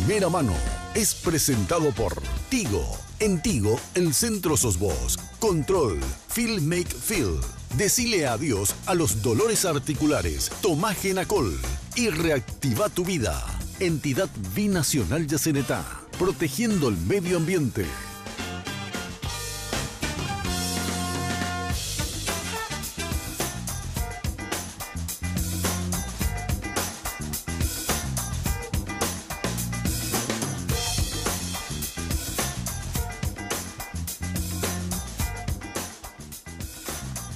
Primera Mano es presentado por Tigo. En Tigo, el centro sos vos. Control, Feel Make Feel. Decile adiós a los dolores articulares. Tomá Genacol y reactiva tu vida. Entidad Binacional Yacenetá, protegiendo el medio ambiente.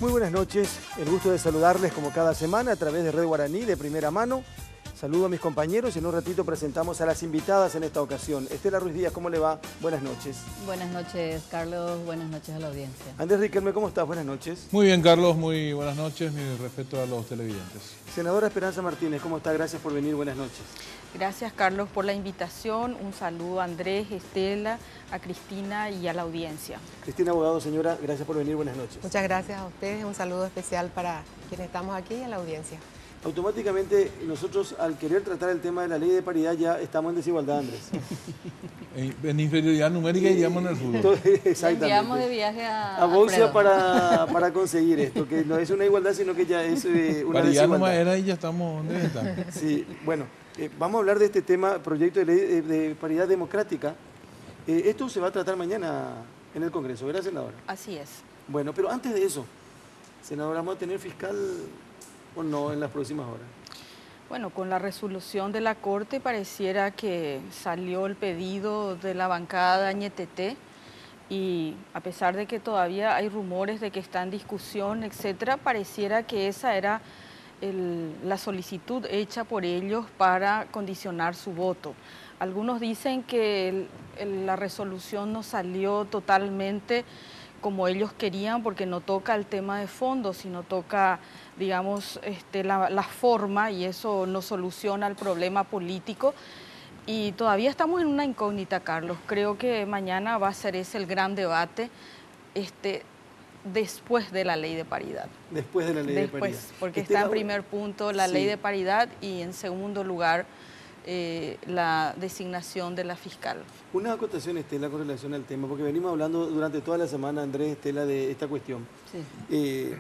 Muy buenas noches, el gusto de saludarles como cada semana a través de Red Guaraní de Primera Mano. Saludo a mis compañeros y en un ratito presentamos a las invitadas en esta ocasión. Estela Ruiz Díaz, ¿cómo le va? Buenas noches. Buenas noches, Carlos. Buenas noches a la audiencia. Andrés Riquelme, ¿cómo estás? Buenas noches. Muy bien, Carlos. Muy buenas noches. Mi respeto a los televidentes. Senadora Esperanza Martínez, ¿cómo está? Gracias por venir. Buenas noches. Gracias, Carlos, por la invitación. Un saludo a Andrés, Estela, a Cristina y a la audiencia. Cristina Abogado, señora, gracias por venir. Buenas noches. Muchas gracias a ustedes. Un saludo especial para quienes estamos aquí y a la audiencia. Automáticamente nosotros al querer tratar el tema de la ley de paridad ya estamos en desigualdad, Andrés. En inferioridad numérica iríamos en el fútbol. Exactamente. Enviamos de viaje a Boxia para conseguir esto, que no es una igualdad sino que ya es una paridad desigualdad. nomás era y ya estamos donde estamos. Sí, bueno, vamos a hablar de este tema, proyecto de ley de paridad democrática. Esto se va a tratar mañana en el Congreso, ¿verdad, senadora? Así es. Bueno, pero antes de eso, senadora, ¿vamos a tener fiscal o no en las próximas horas? Bueno, con la resolución de la Corte pareciera que salió el pedido de la bancada Ñeteté y a pesar de que todavía hay rumores de que está en discusión, etcétera, pareciera que esa era la solicitud hecha por ellos para condicionar su voto. Algunos dicen que la resolución no salió totalmente como ellos querían porque no toca el tema de fondo, sino toca, digamos, la forma y eso no soluciona el problema político. Y todavía estamos en una incógnita, Carlos. Creo que mañana va a ser ese el gran debate después de la ley de paridad. Después de la ley de paridad. Porque está en primer punto la ley de paridad y en segundo lugar la designación de la fiscal. Una acotación, Estela, con relación al tema, porque venimos hablando durante toda la semana, Andrés, Estela, de esta cuestión. Sí.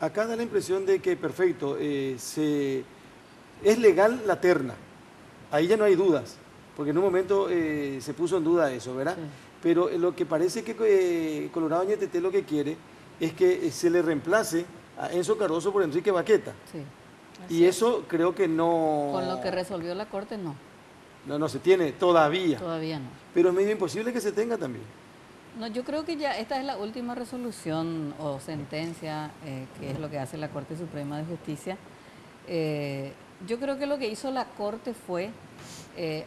Acá da la impresión de que, perfecto, es legal la terna. Ahí ya no hay dudas, porque en un momento se puso en duda eso, ¿verdad? Sí. Pero lo que parece que Colorado Ñeteté lo que quiere es que se le reemplace a Enzo Cardoso por Enrique Baqueta. Sí. Y eso creo que no... Con lo que resolvió la Corte, no. No se tiene todavía. Todavía no. Pero es medio imposible que se tenga también. No, yo creo que ya esta es la última resolución o sentencia, que es lo que hace la Corte Suprema de Justicia. Yo creo que lo que hizo la Corte fue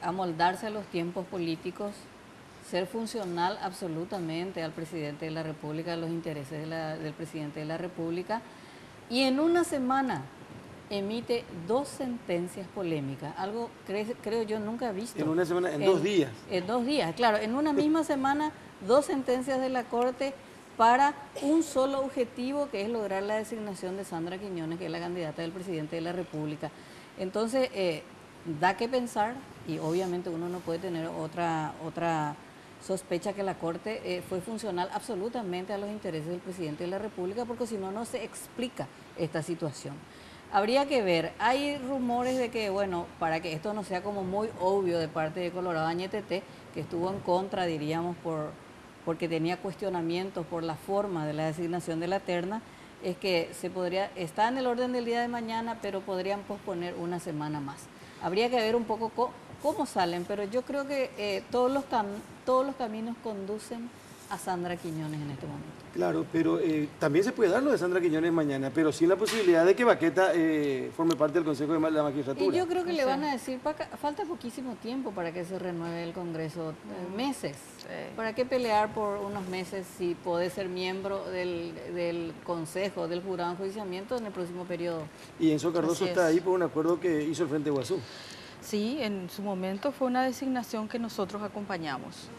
amoldarse a los tiempos políticos, ser funcional absolutamente al presidente de la República, a los intereses del presidente de la República, y en una semana emite 2 sentencias polémicas, algo creo yo nunca he visto. En una semana, en 2 días. En 2 días, claro, en una misma semana 2 sentencias de la Corte para un solo objetivo, que es lograr la designación de Sandra Quiñones, que es la candidata del presidente de la República. Entonces, da que pensar, y obviamente uno no puede tener otra sospecha que la Corte fue funcional absolutamente a los intereses del presidente de la República, porque si no, no se explica esta situación. Habría que ver, hay rumores de que, bueno, para que esto no sea como muy obvio de parte de Colorado Ñeteté, que estuvo en contra, diríamos, porque tenía cuestionamientos por la forma de la designación de la terna, es que está en el orden del día de mañana, pero podrían posponer una semana más. Habría que ver un poco cómo salen, pero yo creo que todos los caminos conducen a Sandra Quiñones en este momento. Claro, pero también se puede dar lo de Sandra Quiñones mañana, pero sin la posibilidad de que Baqueta forme parte del Consejo de la Magistratura. Y yo creo que le van a decir, falta poquísimo tiempo para que se renueve el Congreso, meses. ¿Para qué pelear por unos meses si podés ser miembro del Consejo, del Jurado de Enjuiciamiento en el próximo periodo? Y Enzo Cardoso está ahí por un acuerdo que hizo el Frente Guazú. Sí, en su momento fue una designación que nosotros acompañamos.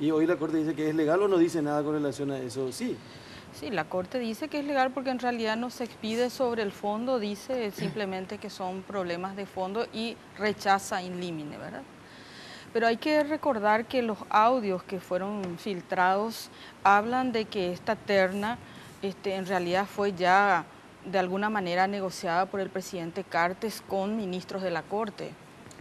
Y hoy la Corte dice que es legal o no dice nada con relación a eso, sí. Sí, la Corte dice que es legal porque en realidad no se expide sobre el fondo, dice simplemente que son problemas de fondo y rechaza in limine, ¿verdad? Pero hay que recordar que los audios que fueron filtrados hablan de que esta terna en realidad fue ya de alguna manera negociada por el presidente Cartes con ministros de la Corte.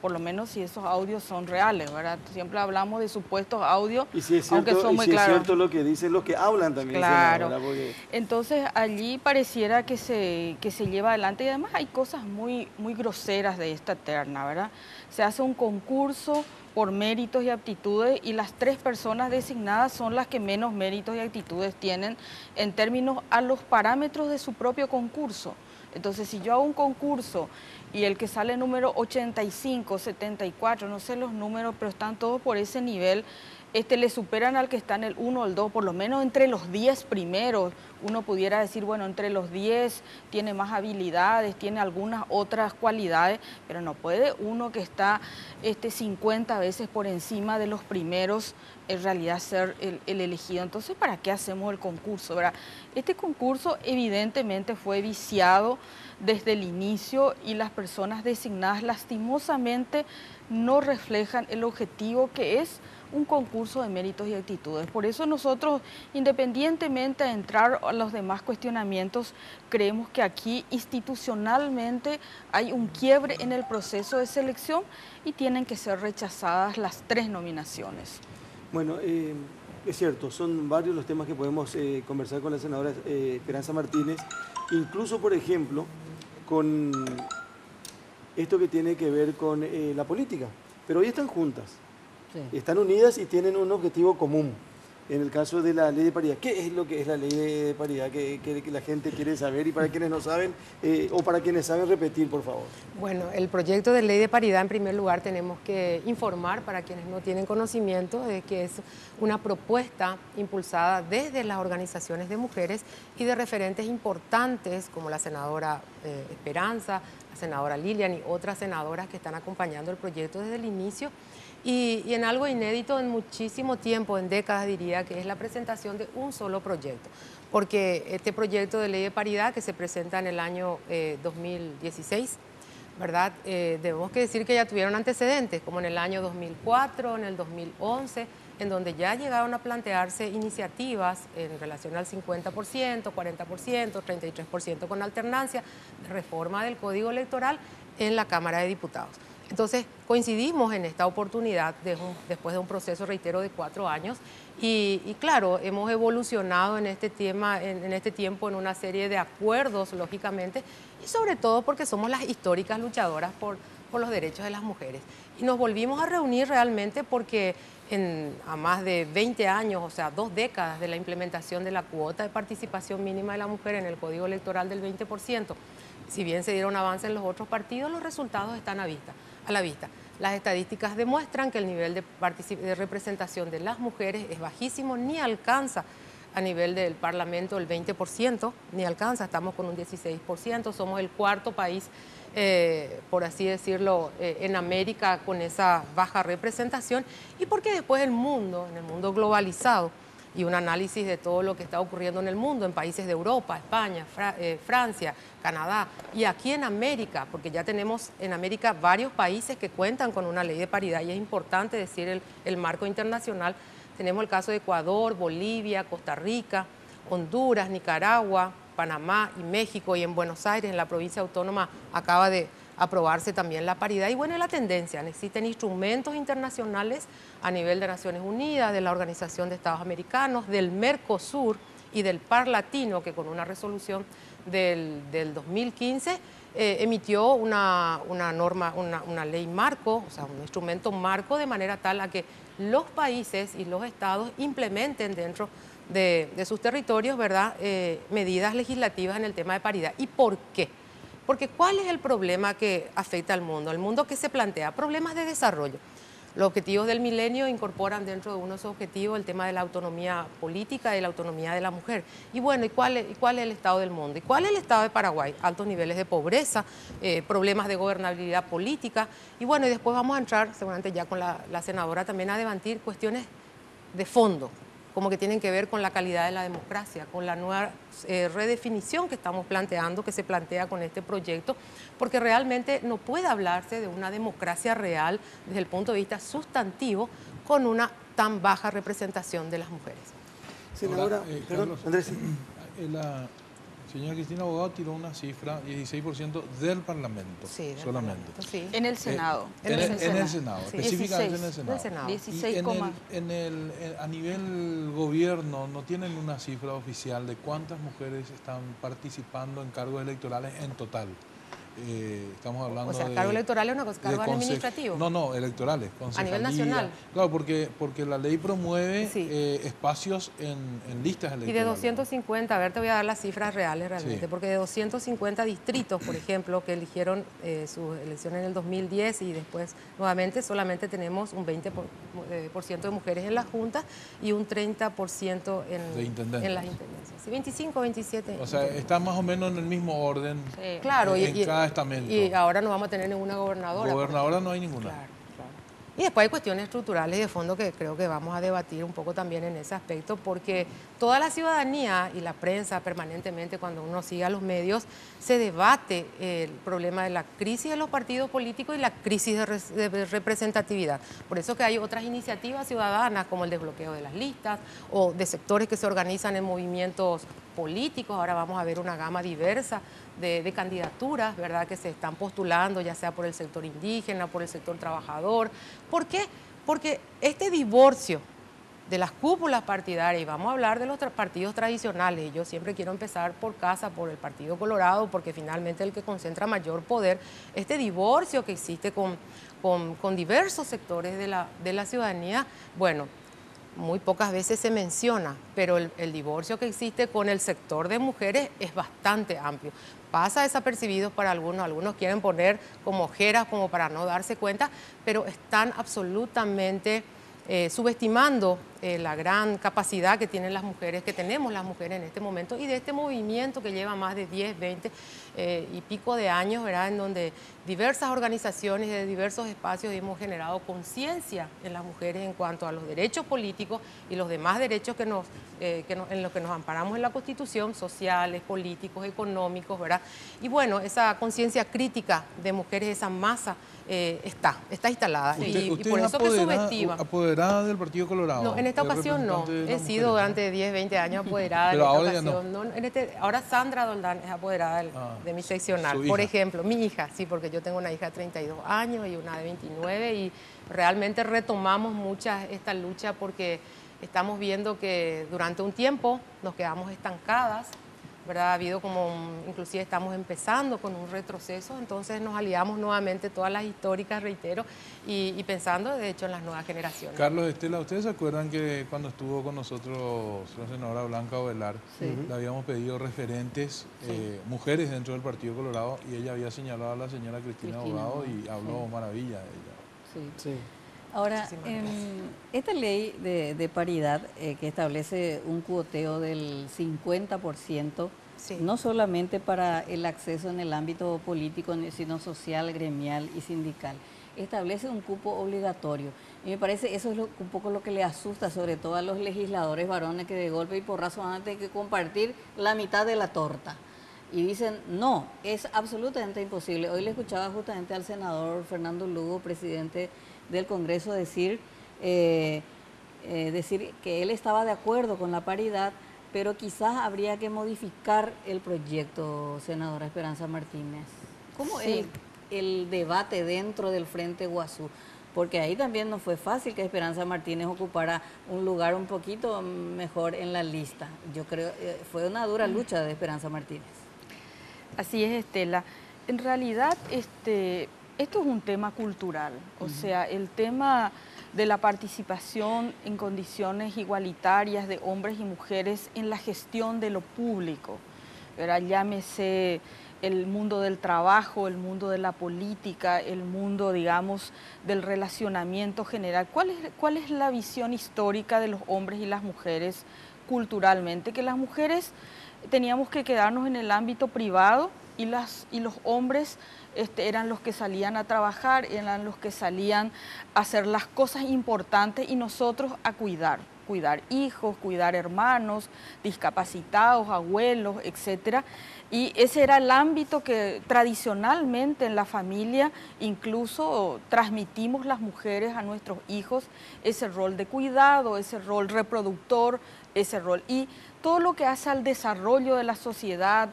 Por lo menos si esos audios son reales, ¿verdad? Siempre hablamos de supuestos audios, y si es cierto, aunque son muy es claros. cierto lo que dicen los que hablan también. Claro. Porque... Entonces allí pareciera que se lleva adelante, y además hay cosas muy groseras de esta terna, ¿verdad? Se hace un concurso por méritos y aptitudes y las 3 personas designadas son las que menos méritos y aptitudes tienen en términos a los parámetros de su propio concurso. Entonces, si yo hago un concurso y el que sale número 85, 74, no sé los números, pero están todos por ese nivel, le superan al que está en el 1 o el 2, por lo menos entre los 10 primeros. Uno pudiera decir, bueno, entre los 10 tiene más habilidades, tiene algunas otras cualidades, pero no puede uno que está 50 veces por encima de los primeros en realidad ser el elegido. Entonces, ¿para qué hacemos el concurso, verdad? Este concurso evidentemente fue viciado desde el inicio y las personas designadas lastimosamente no reflejan el objetivo que es un concurso de méritos y actitudes. Por eso nosotros, independientemente de entrar a los demás cuestionamientos, creemos que aquí institucionalmente hay un quiebre en el proceso de selección y tienen que ser rechazadas las 3 nominaciones. Bueno, es cierto, son varios los temas que podemos conversar con la senadora Esperanza Martínez, incluso, por ejemplo, con esto que tiene que ver con la política, pero hoy están juntas. Sí. Están unidas y tienen un objetivo común. En el caso de la ley de paridad, ¿qué es lo que es la ley de paridad que la gente quiere saber? Y para quienes no saben, o para quienes saben, repetir, por favor. Bueno, el proyecto de ley de paridad, en primer lugar, tenemos que informar para quienes no tienen conocimiento de que es una propuesta impulsada desde las organizaciones de mujeres y de referentes importantes como la senadora Esperanza, la senadora Lilian y otras senadoras que están acompañando el proyecto desde el inicio. Y en algo inédito en muchísimo tiempo, en décadas diría, que es la presentación de un solo proyecto. Porque este proyecto de ley de paridad que se presenta en el año 2016, ¿verdad? Debemos que decir que ya tuvieron antecedentes, como en el año 2004, en el 2011, en donde ya llegaron a plantearse iniciativas en relación al 50%, 40%, 33% con alternancia, de reforma del Código Electoral en la Cámara de Diputados. Entonces, coincidimos en esta oportunidad después de un proceso, reitero, de 4 años y claro, hemos evolucionado en este tema, en este tiempo en una serie de acuerdos, lógicamente, y sobre todo porque somos las históricas luchadoras por los derechos de las mujeres. Y nos volvimos a reunir realmente porque a más de 20 años, o sea, 2 décadas de la implementación de la cuota de participación mínima de la mujer en el Código Electoral del 20%, si bien se dieron avances en los otros partidos, los resultados están a la vista. Las estadísticas demuestran que el nivel de representación de las mujeres es bajísimo, ni alcanza a nivel del Parlamento el 20%, ni alcanza, estamos con un 16%, somos el 4.º país, por así decirlo, en América con esa baja representación, y porque después en el mundo globalizado, y un análisis de todo lo que está ocurriendo en el mundo, en países de Europa, España, Francia, Canadá, y aquí en América, porque ya tenemos en América varios países que cuentan con una ley de paridad, y es importante decir el marco internacional. Tenemos el caso de Ecuador, Bolivia, Costa Rica, Honduras, Nicaragua, Panamá y México, y en Buenos Aires, en la provincia autónoma, acaba de aprobarse también la paridad. Y bueno, la tendencia, existen instrumentos internacionales a nivel de Naciones Unidas, de la Organización de Estados Americanos, del Mercosur y del Par Latino, que con una resolución del 2015 emitió una norma, una ley marco, o sea, un instrumento marco, de manera tal a que los países y los estados implementen dentro de sus territorios, ¿verdad?, medidas legislativas en el tema de paridad. ¿Y por qué? Porque ¿cuál es el problema que afecta al mundo? El mundo que se plantea, problemas de desarrollo. Los objetivos del milenio incorporan dentro de unos objetivos el tema de la autonomía política y la autonomía de la mujer. Y bueno, ¿y cuál es el estado del mundo? ¿Y cuál es el estado de Paraguay? Altos niveles de pobreza, problemas de gobernabilidad política. Y bueno, y después vamos a entrar, seguramente ya con la senadora también, a debatir cuestiones de fondo, como que tienen que ver con la calidad de la democracia, con la nueva redefinición que estamos planteando, que se plantea con este proyecto, porque realmente no puede hablarse de una democracia real desde el punto de vista sustantivo con una tan baja representación de las mujeres. Senadora, perdón, Carlos, Andrés. la señora Cristina Abogado tiró una cifra, 16% del Parlamento, Sí, del solamente. Parlamento, sí. En el Senado. En el Senado, Sí. específicamente en el 16, Senado. del Senado. 16, A nivel gobierno, ¿no tienen una cifra oficial de cuántas mujeres están participando en cargos electorales en total? Estamos hablando O sea, de... cargo electoral es una cosa, cargo de administrativo. No, electorales. A nivel concejalía. nacional. Claro, porque la ley promueve Sí. espacios en listas electorales. Y de 250, a ver, te voy a dar las cifras reales realmente, Sí. porque de 250 distritos, por ejemplo, que eligieron sus elecciones en el 2010 y después nuevamente solamente tenemos un 20% de mujeres en las juntas y un 30% De intendentes. en las intendencias. Sí, 25, 27. O sea, está más o menos en el mismo orden. Sí. Claro, en cada estamento. y ahora no vamos a tener ninguna gobernadora. Gobernadora no hay ninguna. Claro, claro. Y después hay cuestiones estructurales y de fondo que creo que vamos a debatir un poco también en ese aspecto, porque toda la ciudadanía y la prensa permanentemente, cuando uno sigue a los medios, se debate el problema de la crisis de los partidos políticos y la crisis de representatividad. Por eso que hay otras iniciativas ciudadanas como el desbloqueo de las listas o de sectores que se organizan en movimientos políticos. Ahora vamos a ver una gama diversa de candidaturas, ¿verdad?, que se están postulando, ya sea por el sector indígena, por el sector trabajador. ¿Por qué? Porque este divorcio de las cúpulas partidarias, y vamos a hablar de los partidos tradicionales, y yo siempre quiero empezar por casa, por el Partido Colorado, porque finalmente es el que concentra mayor poder, este divorcio que existe con diversos sectores de la ciudadanía, bueno, muy pocas veces se menciona, pero el divorcio que existe con el sector de mujeres es bastante amplio. Pasa desapercibido para algunos quieren poner como ojeras como para no darse cuenta, pero están absolutamente subestimando la gran capacidad que tienen las mujeres, que tenemos las mujeres en este momento, y de este movimiento que lleva más de 10, 20 y pico de años, ¿verdad?, en donde diversas organizaciones de diversos espacios hemos generado conciencia en las mujeres en cuanto a los derechos políticos y los demás derechos en los que nos amparamos en la Constitución, sociales, políticos, económicos, ¿verdad? Y bueno, esa conciencia crítica de mujeres, esa masa, está instalada. Sí. Y por eso que subestima. ¿Apoderada del Partido Colorado? No, en esta ocasión no. He sido durante 10, 20 años apoderada. Pero en esta ahora ya ocasión, no. Ahora Sandra Doldán es apoderada de mi seccional. Por ejemplo, mi hija, sí, porque yo tengo una hija de 32 años y una de 29 y realmente retomamos esta lucha porque estamos viendo que durante un tiempo nos quedamos estancadas, ¿verdad? Ha habido inclusive estamos empezando con un retroceso, entonces nos aliamos nuevamente todas las históricas, reitero, y pensando de hecho en las nuevas generaciones. Carlos, Estela, ¿ustedes se acuerdan que cuando estuvo con nosotros la senadora Blanca Ovelar, le habíamos pedido referentes, mujeres dentro del Partido Colorado, y ella había señalado a la señora Cristina Abogado y habló maravilla de ella? Sí. Ahora, esta ley de paridad que establece un cuoteo del 50%, no solamente para el acceso en el ámbito político, sino social, gremial y sindical, establece un cupo obligatorio. Y me parece eso es un poco lo que le asusta, sobre todo a los legisladores varones, que de golpe y porrazo van a tener que compartir la mitad de la torta. Y dicen, no, es absolutamente imposible. Hoy le escuchaba justamente al senador Fernando Lugo, presidente del Congreso, decir que él estaba de acuerdo con la paridad, pero quizás habría que modificar el proyecto, senadora Esperanza Martínez. ¿Cómo es el debate dentro del Frente Guazú? Porque ahí también no fue fácil que Esperanza Martínez ocupara un lugar un poquito mejor en la lista. Yo creo fue una dura lucha de Esperanza Martínez. Así es, Estela. En realidad, esto es un tema cultural, o sea, el tema de la participación en condiciones igualitarias de hombres y mujeres en la gestión de lo público, ¿verdad? Llámese el mundo del trabajo, el mundo de la política, el mundo, digamos, del relacionamiento general. ¿Cuál es la visión histórica de los hombres y las mujeres culturalmente? Que las mujeres teníamos que quedarnos en el ámbito privado y los hombres eran los que salían a trabajar, eran los que salían a hacer las cosas importantes y nosotros a cuidar. cuidar hijos, cuidar hermanos, discapacitados, abuelos, etcétera. Y ese era el ámbito que tradicionalmente en la familia incluso transmitimos las mujeres a nuestros hijos, ese rol de cuidado, ese rol reproductor, ese rol. Y todo lo que hace al desarrollo de la sociedad,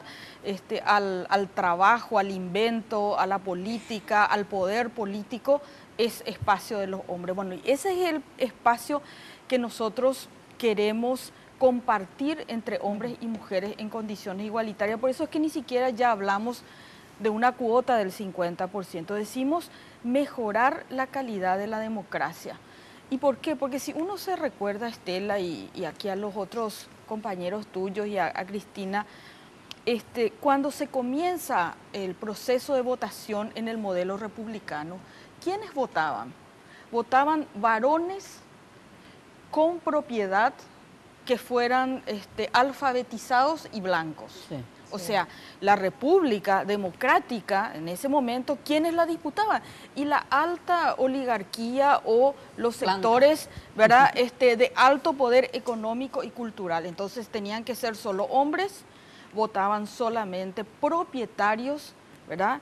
al trabajo, al invento, a la política, al poder político, es espacio de los hombres. Bueno, y ese es el espacio que nosotros queremos compartir entre hombres y mujeres en condiciones igualitarias. Por eso es que ni siquiera ya hablamos de una cuota del 50%. Decimos mejorar la calidad de la democracia. ¿Y por qué? Porque si uno se recuerda, Estela, y aquí a los otros compañeros tuyos y a Cristina, cuando se comienza el proceso de votación en el modelo republicano, ¿quiénes votaban? Votaban varones con propiedad que fueran alfabetizados y blancos. Sí. O sea, la República Democrática, en ese momento, ¿quiénes la disputaban? Y la alta oligarquía o los sectores, ¿verdad?, de alto poder económico y cultural. Entonces tenían que ser solo hombres, votaban solamente propietarios, ¿verdad?,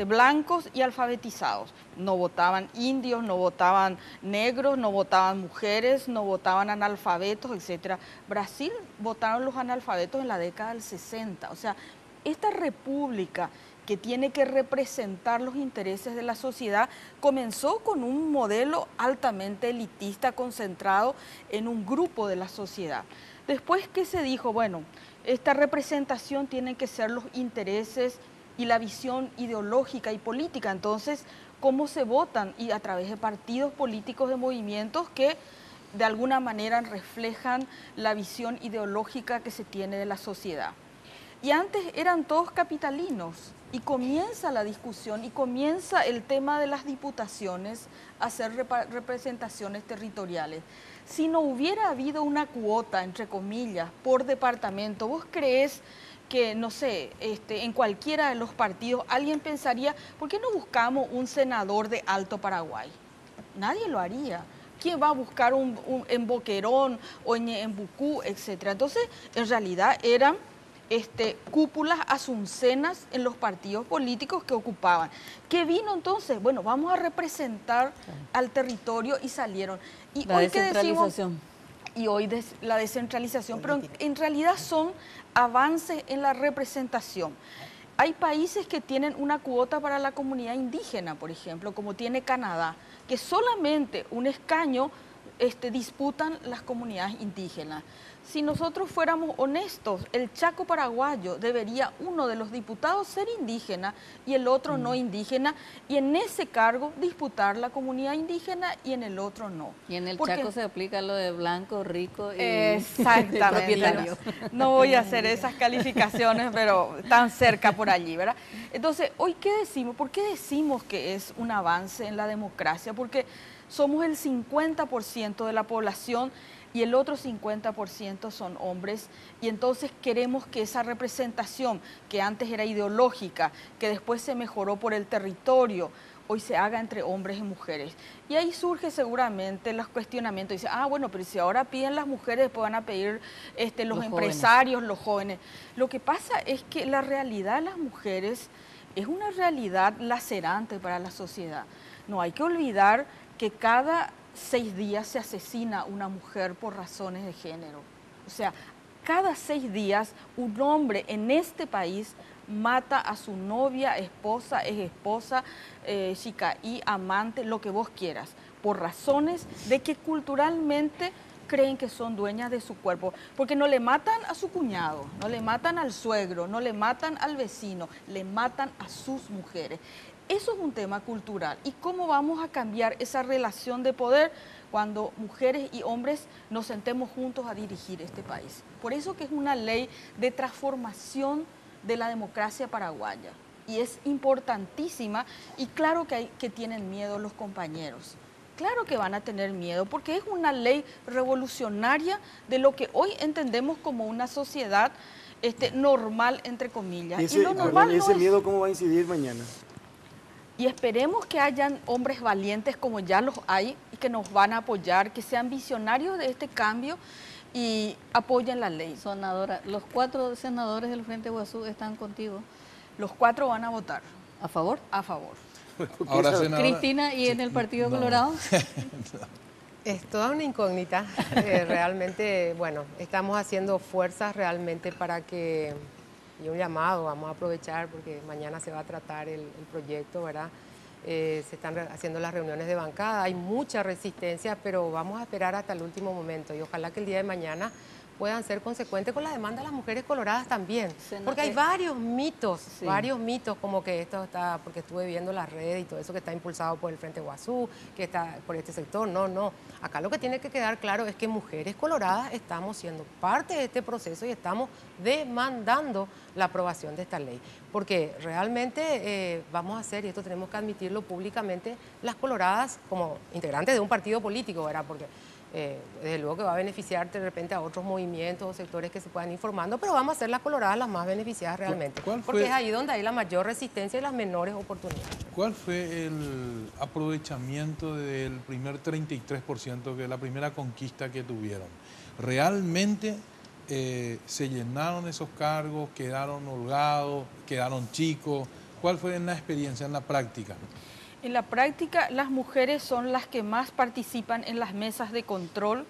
blancos y alfabetizados. No votaban indios, no votaban negros, no votaban mujeres, no votaban analfabetos, etc. Brasil votaron los analfabetos en la década del 60. O sea, esta república que tiene que representar los intereses de la sociedad comenzó con un modelo altamente elitista concentrado en un grupo de la sociedad. Después que se dijo, bueno, esta representación tiene que ser los intereses y la visión ideológica y política. Entonces, ¿cómo se votan? Y a través de partidos políticos, de movimientos que de alguna manera reflejan la visión ideológica que se tiene de la sociedad. Y antes eran todos capitalinos, y comienza la discusión y comienza el tema de las diputaciones a hacer representaciones territoriales. Si no hubiera habido una cuota, entre comillas, por departamento, ¿vos creés que, no sé, en cualquiera de los partidos alguien pensaría, ¿por qué no buscamos un senador de Alto Paraguay? Nadie lo haría. ¿Quién va a buscar en Boquerón o en Bucú, etcétera? Entonces, en realidad eran cúpulas asuncenas en los partidos políticos que ocupaban. ¿Qué vino entonces? Bueno, vamos a representar al territorio y salieron. Y la descentralización. Y hoy la descentralización, pero en realidad son avances en la representación. Hay países que tienen una cuota para la comunidad indígena, por ejemplo, como tiene Canadá, que solamente un escaño disputan las comunidades indígenas. Si nosotros fuéramos honestos, el Chaco paraguayo debería uno de los diputados ser indígena y el otro no indígena, y en ese cargo disputar la comunidad indígena y en el otro no. Y en el Chaco se aplica lo de blanco, rico y exactamente. No voy a hacer esas calificaciones, pero tan cerca por allí, ¿verdad? Entonces, ¿hoy qué decimos? ¿Por qué decimos que es un avance en la democracia? Porque somos el 50% de la población y el otro 50% son hombres, y entonces queremos que esa representación que antes era ideológica, que después se mejoró por el territorio, hoy se haga entre hombres y mujeres. Y ahí surge seguramente los cuestionamientos. Dice, bueno, pero si ahora piden las mujeres, después van a pedir los empresarios, jóvenes. Los jóvenes. Lo que pasa es que la realidad de las mujeres es una realidad lacerante para la sociedad. No hay que olvidar que cada 6 días se asesina una mujer por razones de género. O sea, cada 6 días un hombre en este país mata a su novia, esposa, exesposa, chicaí, amante, lo que vos quieras, por razones de que culturalmente creen que son dueñas de su cuerpo, porque no le matan a su cuñado, no le matan al suegro, no le matan al vecino, le matan a sus mujeres. Eso es un tema cultural. ¿Y cómo vamos a cambiar esa relación de poder cuando mujeres y hombres nos sentemos juntos a dirigir este país? Por eso que es una ley de transformación de la democracia paraguaya. Y es importantísima, y claro que tienen miedo los compañeros. Claro que van a tener miedo, porque es una ley revolucionaria de lo que hoy entendemos como una sociedad normal, entre comillas. ¿Y ese miedo cómo va a incidir mañana? Y esperemos que hayan hombres valientes como ya los hay y que nos van a apoyar, que sean visionarios de este cambio y apoyen la ley. Senadora, los 4 senadores del Frente Guazú están contigo. Los 4 van a votar. ¿A favor? A favor. Ahora, senadora, Cristina, ¿y en el Partido Colorado? Es toda una incógnita. Realmente, bueno, estamos haciendo fuerzas realmente para que, y un llamado, vamos a aprovechar porque mañana se va a tratar el proyecto, ¿verdad? Se están haciendo las reuniones de bancada, hay mucha resistencia, pero vamos a esperar hasta el último momento y ojalá que el día de mañana puedan ser consecuentes con la demanda de las mujeres coloradas también, porque hay varios mitos, como que esto está, porque estuve viendo las redes y todo eso que está impulsado por el Frente Guazú, que está por este sector, no, acá lo que tiene que quedar claro es que mujeres coloradas estamos siendo parte de este proceso y estamos demandando la aprobación de esta ley, porque realmente vamos a hacer, y esto tenemos que admitirlo públicamente, las coloradas como integrantes de un partido político, ¿verdad? Porque desde luego que va a beneficiar de repente a otros movimientos o sectores que se puedan informando, pero vamos a ser las coloradas las más beneficiadas realmente, porque es ahí donde hay la mayor resistencia y las menores oportunidades. ¿Cuál fue el aprovechamiento del primer 33%, que es la primera conquista que tuvieron? ¿Realmente se llenaron esos cargos, quedaron holgados, quedaron chicos? ¿Cuál fue en la experiencia, en la práctica? En la práctica, las mujeres son las que más participan en las mesas de control,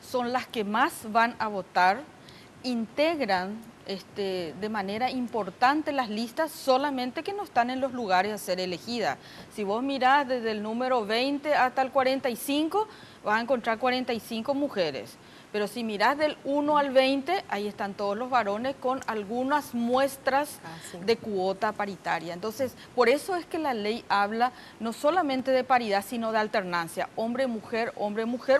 son las que más van a votar, integran de manera importante las listas, solamente que no están en los lugares a ser elegidas. Si vos mirás desde el número 20 hasta el 45, vas a encontrar 45 mujeres. Pero si mirás del 1 al 20, ahí están todos los varones con algunas muestras de cuota paritaria. Entonces, por eso es que la ley habla no solamente de paridad, sino de alternancia, hombre-mujer,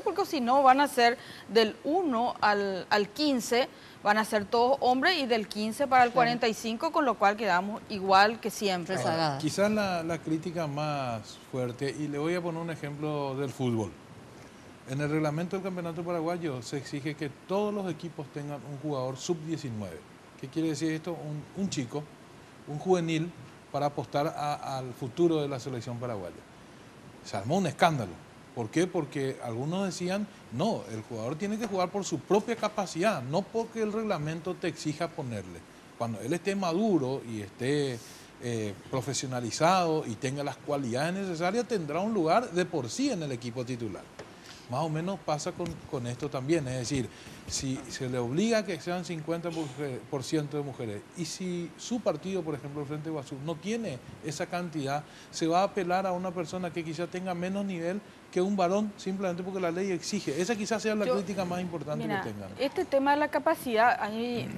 porque si no van a ser del 1 al 15, van a ser todos hombres y del 15 para el 45, con lo cual quedamos igual que siempre. Ahora, quizás la crítica más fuerte, y le voy a poner un ejemplo del fútbol. En el reglamento del Campeonato Paraguayo se exige que todos los equipos tengan un jugador sub-19. ¿Qué quiere decir esto? Un chico, un juvenil, para apostar al futuro de la selección paraguaya. Se armó un escándalo. ¿Por qué? Porque algunos decían, no, el jugador tiene que jugar por su propia capacidad, no porque el reglamento te exija ponerle. Cuando él esté maduro y esté profesionalizado y tenga las cualidades necesarias, tendrá un lugar de por sí en el equipo titular. Más o menos pasa con esto también, es decir, si se le obliga a que sean 50% de mujeres y si su partido, por ejemplo, el Frente Guazú, no tiene esa cantidad, se va a apelar a una persona que quizás tenga menos nivel que un varón, simplemente porque la ley exige. Esa quizás sea la crítica más importante que tengan. Este tema de la capacidad, ahí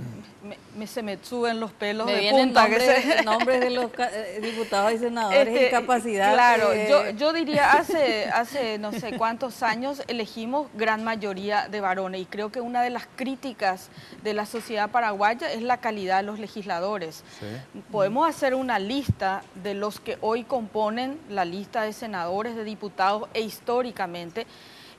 se me suben los pelos de vienen punta. Nombres de los diputados y senadores y capacidad. Claro, yo diría hace no sé cuántos años elegimos gran mayoría de varones y creo que una de las críticas de la sociedad paraguaya es la calidad de los legisladores. Sí. Podemos hacer una lista de los que hoy componen la lista de senadores, de diputados e históricamente,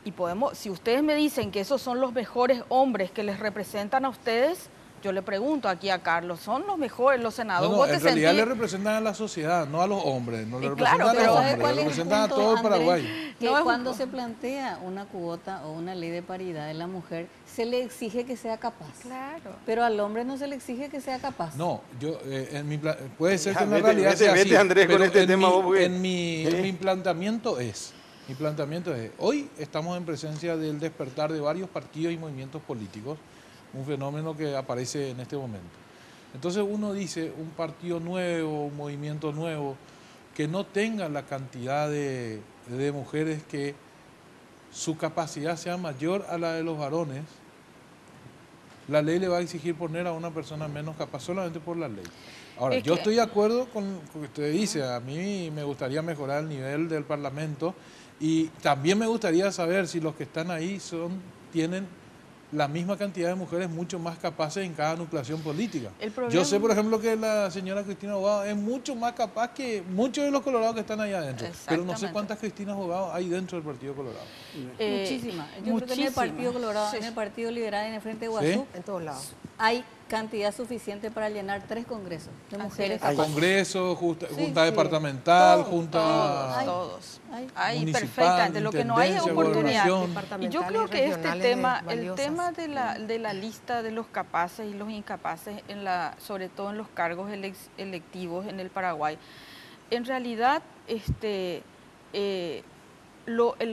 y podemos, si ustedes me dicen que esos son los mejores hombres que les representan a ustedes, yo le pregunto aquí a Carlos, ¿son los mejores los senadores? No, en realidad le representan a la sociedad, no a los hombres, no le representan claro, a los hombres, le representan a todo el Paraguay. Que cuando se plantea una cuota o una ley de paridad de la mujer, se le exige que sea capaz. Claro. Pero al hombre no se le exige que sea capaz. No, yo puede ser que en la realidad sea así, Andrés, pero con este tema, mi planteamiento es, hoy estamos en presencia del despertar de varios partidos y movimientos políticos, un fenómeno que aparece en este momento. Entonces uno dice, un partido nuevo, un movimiento nuevo, que no tenga la cantidad de mujeres que su capacidad sea mayor a la de los varones, la ley le va a exigir poner a una persona menos capaz solamente por la ley. Ahora, yo estoy de acuerdo con lo que usted dice, a mí me gustaría mejorar el nivel del Parlamento y también me gustaría saber si los que están ahí tienen la misma cantidad de mujeres mucho más capaces en cada nucleación política. Yo sé, por ejemplo, que la señora Cristina Abogado es mucho más capaz que muchos de los colorados que están allá adentro, pero no sé cuántas Cristinas Abogado hay dentro del Partido Colorado. Muchísimas. Yo creo que en el Partido Colorado, en el Partido Liberal, en el Frente Guazú, en todos lados. hay cantidad suficiente para llenar 3 congresos de mujeres. Congreso, junta departamental, junta todos. Hay municipal, perfectamente. Lo que no hay es oportunidad. Y yo creo que el tema de la lista de los capaces y los incapaces, sobre todo en los cargos electivos en el Paraguay, en realidad el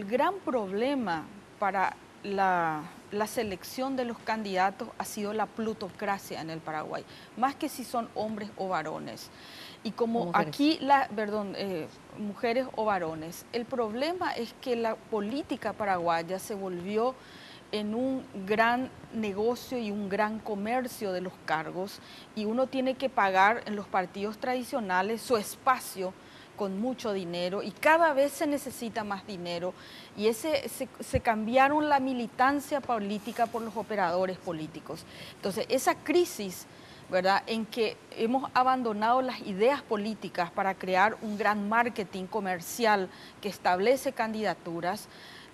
gran problema para la selección de los candidatos ha sido la plutocracia en el Paraguay, más que si son hombres o varones. Y como aquí, mujeres o varones, el problema es que la política paraguaya se volvió en un gran negocio y un gran comercio de los cargos, y uno tiene que pagar en los partidos tradicionales su espacio con mucho dinero, y cada vez se necesita más dinero, y se cambiaron la militancia política por los operadores políticos. Entonces, esa crisis, ¿verdad?, en que hemos abandonado las ideas políticas para crear un gran marketing comercial que establece candidaturas,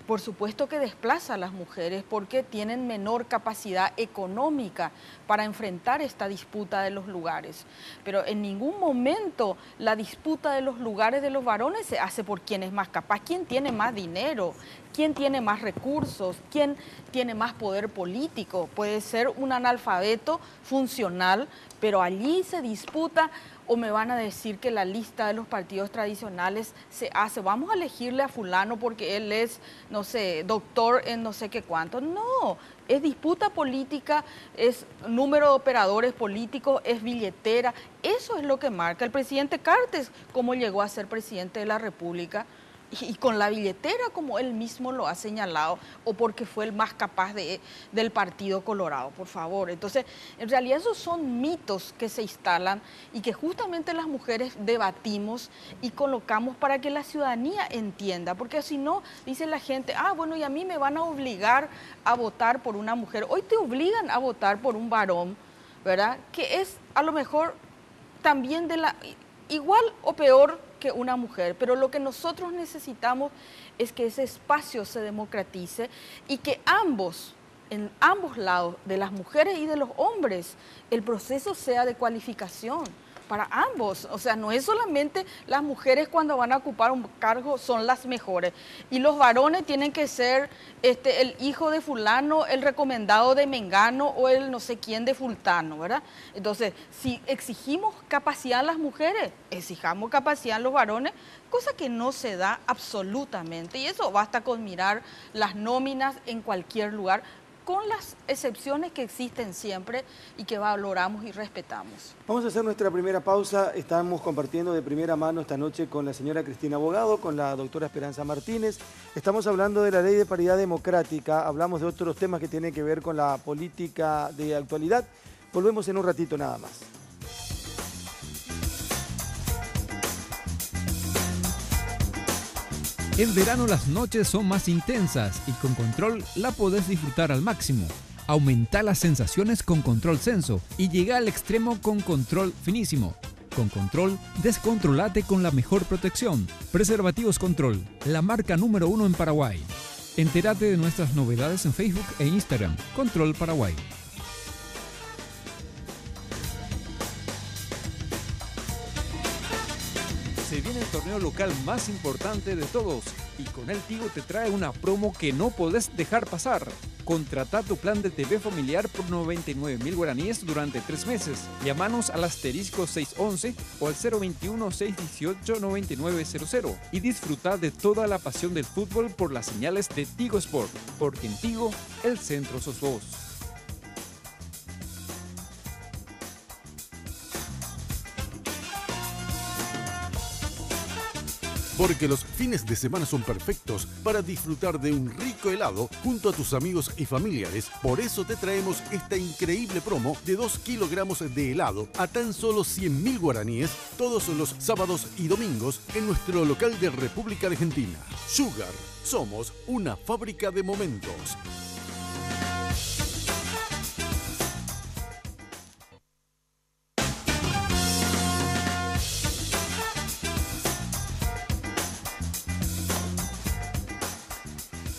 por supuesto que desplaza a las mujeres porque tienen menor capacidad económica para enfrentar esta disputa de los lugares. Pero en ningún momento la disputa de los lugares de los varones se hace por quién es más capaz, quién tiene más dinero, quién tiene más recursos, quién tiene más poder político. Puede ser un analfabeto funcional, pero allí se disputa. ¿O me van a decir que la lista de los partidos tradicionales se hace? Vamos a elegirle a fulano porque él es, no sé, doctor en no sé qué cuánto. No, es disputa política, es número de operadores políticos, es billetera. Eso es lo que marca. El presidente Cartes, cómo llegó a ser presidente de la República, y con la billetera, como él mismo lo ha señalado, o porque fue el más capaz del Partido Colorado, por favor. Entonces, en realidad esos son mitos que se instalan y que justamente las mujeres debatimos y colocamos para que la ciudadanía entienda, porque si no, dice la gente, bueno, y a mí me van a obligar a votar por una mujer. Hoy te obligan a votar por un varón, ¿verdad?, que es a lo mejor también igual o peor que una mujer, pero lo que nosotros necesitamos es que ese espacio se democratice y que en ambos lados, de las mujeres y de los hombres, el proceso sea de cualificación para ambos. O sea, no es solamente las mujeres cuando van a ocupar un cargo son las mejores, y los varones tienen que ser el hijo de fulano, el recomendado de mengano o el no sé quién de fultano, ¿verdad? Entonces, si exigimos capacidad en las mujeres, exijamos capacidad en los varones, cosa que no se da absolutamente, y eso basta con mirar las nóminas en cualquier lugar, con las excepciones que existen siempre y que valoramos y respetamos. Vamos a hacer nuestra primera pausa. Estamos compartiendo de primera mano esta noche con la señora Cristina Abogado, con la doctora Esperanza Martínez. Estamos hablando de la Ley de Paridad Democrática, hablamos de otros temas que tienen que ver con la política de actualidad. Volvemos en un ratito nada más. En verano las noches son más intensas y con Control la podés disfrutar al máximo. Aumenta las sensaciones con Control Senso y llega al extremo con Control Finísimo. Con Control, descontrolate con la mejor protección. Preservativos Control, la marca número 1 en Paraguay. Entérate de nuestras novedades en Facebook e Instagram. Control Paraguay. Se viene el torneo local más importante de todos y con él Tigo te trae una promo que no podés dejar pasar. Contrata tu plan de TV familiar por 99.000 guaraníes durante 3 meses. Llámanos al asterisco 611 o al 021-618-9900 y disfruta de toda la pasión del fútbol por las señales de Tigo Sport, porque en Tigo el centro sos vos. Porque los fines de semana son perfectos para disfrutar de un rico helado junto a tus amigos y familiares. Por eso te traemos esta increíble promo de 2 kilogramos de helado a tan solo 100.000 guaraníes todos los sábados y domingos en nuestro local de República Argentina. Sugar, somos una fábrica de momentos.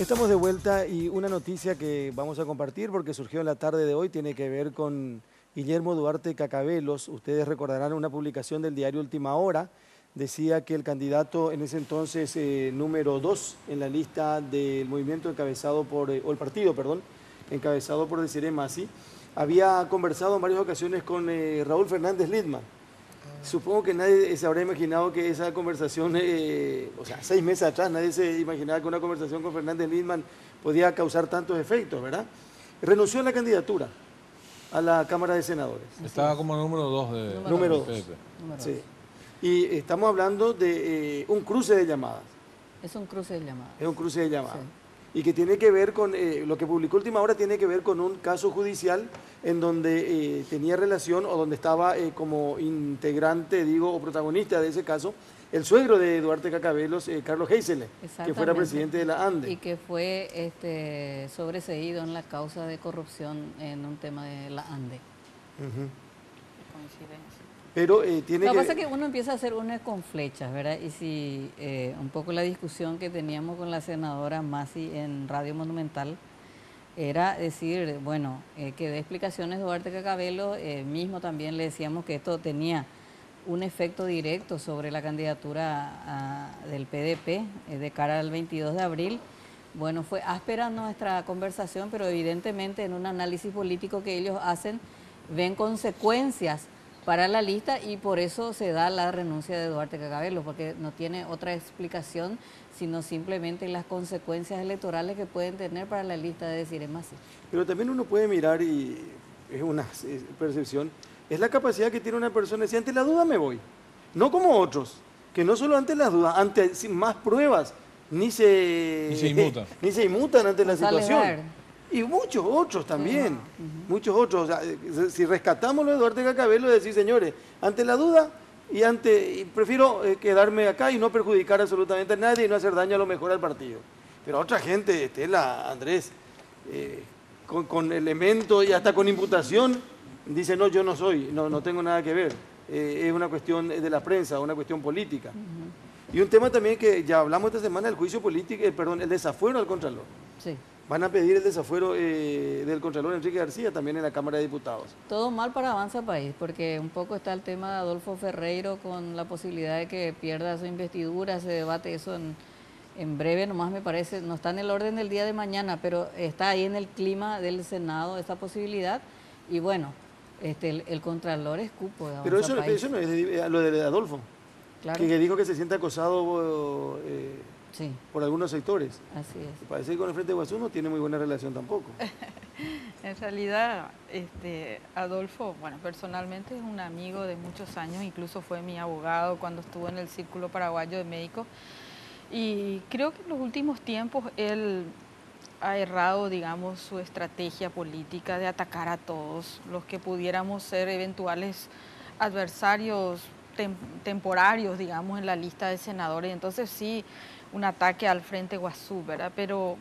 Estamos de vuelta y una noticia que vamos a compartir porque surgió en la tarde de hoy tiene que ver con Guillermo Duarte Cacabelos. Ustedes recordarán una publicación del diario Última Hora. Decía que el candidato en ese entonces número 2 en la lista del movimiento encabezado por, o el partido, perdón, encabezado por Desiree Masi, había conversado en varias ocasiones con Raúl Fernández Lidman. Supongo que nadie se habrá imaginado que esa conversación, o sea, 6 meses atrás, nadie se imaginaba que una conversación con Fernández Lidman podía causar tantos efectos, ¿verdad? Renunció a la candidatura a la Cámara de Senadores. Estaba como número 2 de Número 2. PP. Sí. Y estamos hablando de un cruce de llamadas. Es un cruce de llamadas. Es un cruce de llamadas. Sí. Y que tiene que ver con, lo que publicó Última Hora tiene que ver con un caso judicial en donde tenía relación o donde estaba como integrante, digo, o protagonista de ese caso, el suegro de Duarte Cacabelos, Carlos Heisele, que fuera presidente de la ANDE. Y que fue sobreseído en la causa de corrupción en un tema de la ANDE. Coincidencia. Pero tiene Lo que que... pasa es que uno empieza a hacer una con flechas, ¿verdad? Y si un poco la discusión que teníamos con la senadora Masi en Radio Monumental era decir, bueno, que dé explicaciones de Duarte Cacabelos, mismo también le decíamos que esto tenía un efecto directo sobre la candidatura del PDP de cara al 22 de abril. Bueno, fue áspera nuestra conversación, pero evidentemente en un análisis político que ellos hacen, ven consecuencias para la lista y por eso se da la renuncia de Duarte Cacabelos, porque no tiene otra explicación sino simplemente las consecuencias electorales que pueden tener para la lista de Desiree Masi. Pero también uno puede mirar, y es una percepción, es la capacidad que tiene una persona de decir, ante la duda me voy. No como otros, que no solo ante las dudas, ante más pruebas, ni se inmutan ante la situación. Y muchos otros también, muchos otros. O sea, si rescatamos lo de Duarte Cacabelos, decir, señores, ante la duda y prefiero quedarme acá y no perjudicar absolutamente a nadie y no hacer daño a lo mejor al partido. Pero otra gente, Estela, Andrés, con elementos y hasta con imputación, dice, no, yo no soy, no tengo nada que ver. Es una cuestión de la prensa, una cuestión política. Y un tema también que ya hablamos esta semana, el juicio político, el desafuero al Contralor. Sí. Van a pedir el desafuero del Contralor Enrique García también en la Cámara de Diputados. Todo mal para Avanza País, porque un poco está el tema de Adolfo Ferreiro con la posibilidad de que pierda su investidura, se debate eso en breve, nomás me parece, no está en el orden del día de mañana, pero está ahí en el clima del Senado esa posibilidad y bueno, el Contralor es cupo de Avanza Pero eso no es lo de Adolfo, claro. Que dijo que se siente acosado sí, por algunos sectores. así es. Parece que con el Frente de Guasú no tiene muy buena relación tampoco. En realidad, Adolfo, bueno, personalmente es un amigo de muchos años, incluso fue mi abogado cuando estuvo en el Círculo Paraguayo de Médicos. Y creo que en los últimos tiempos él ha errado, digamos, su estrategia política de atacar a todos los que pudiéramos ser eventuales adversarios temporarios, digamos, en la lista de senadores. Entonces sí, un ataque al Frente Guasú, ¿verdad? Pero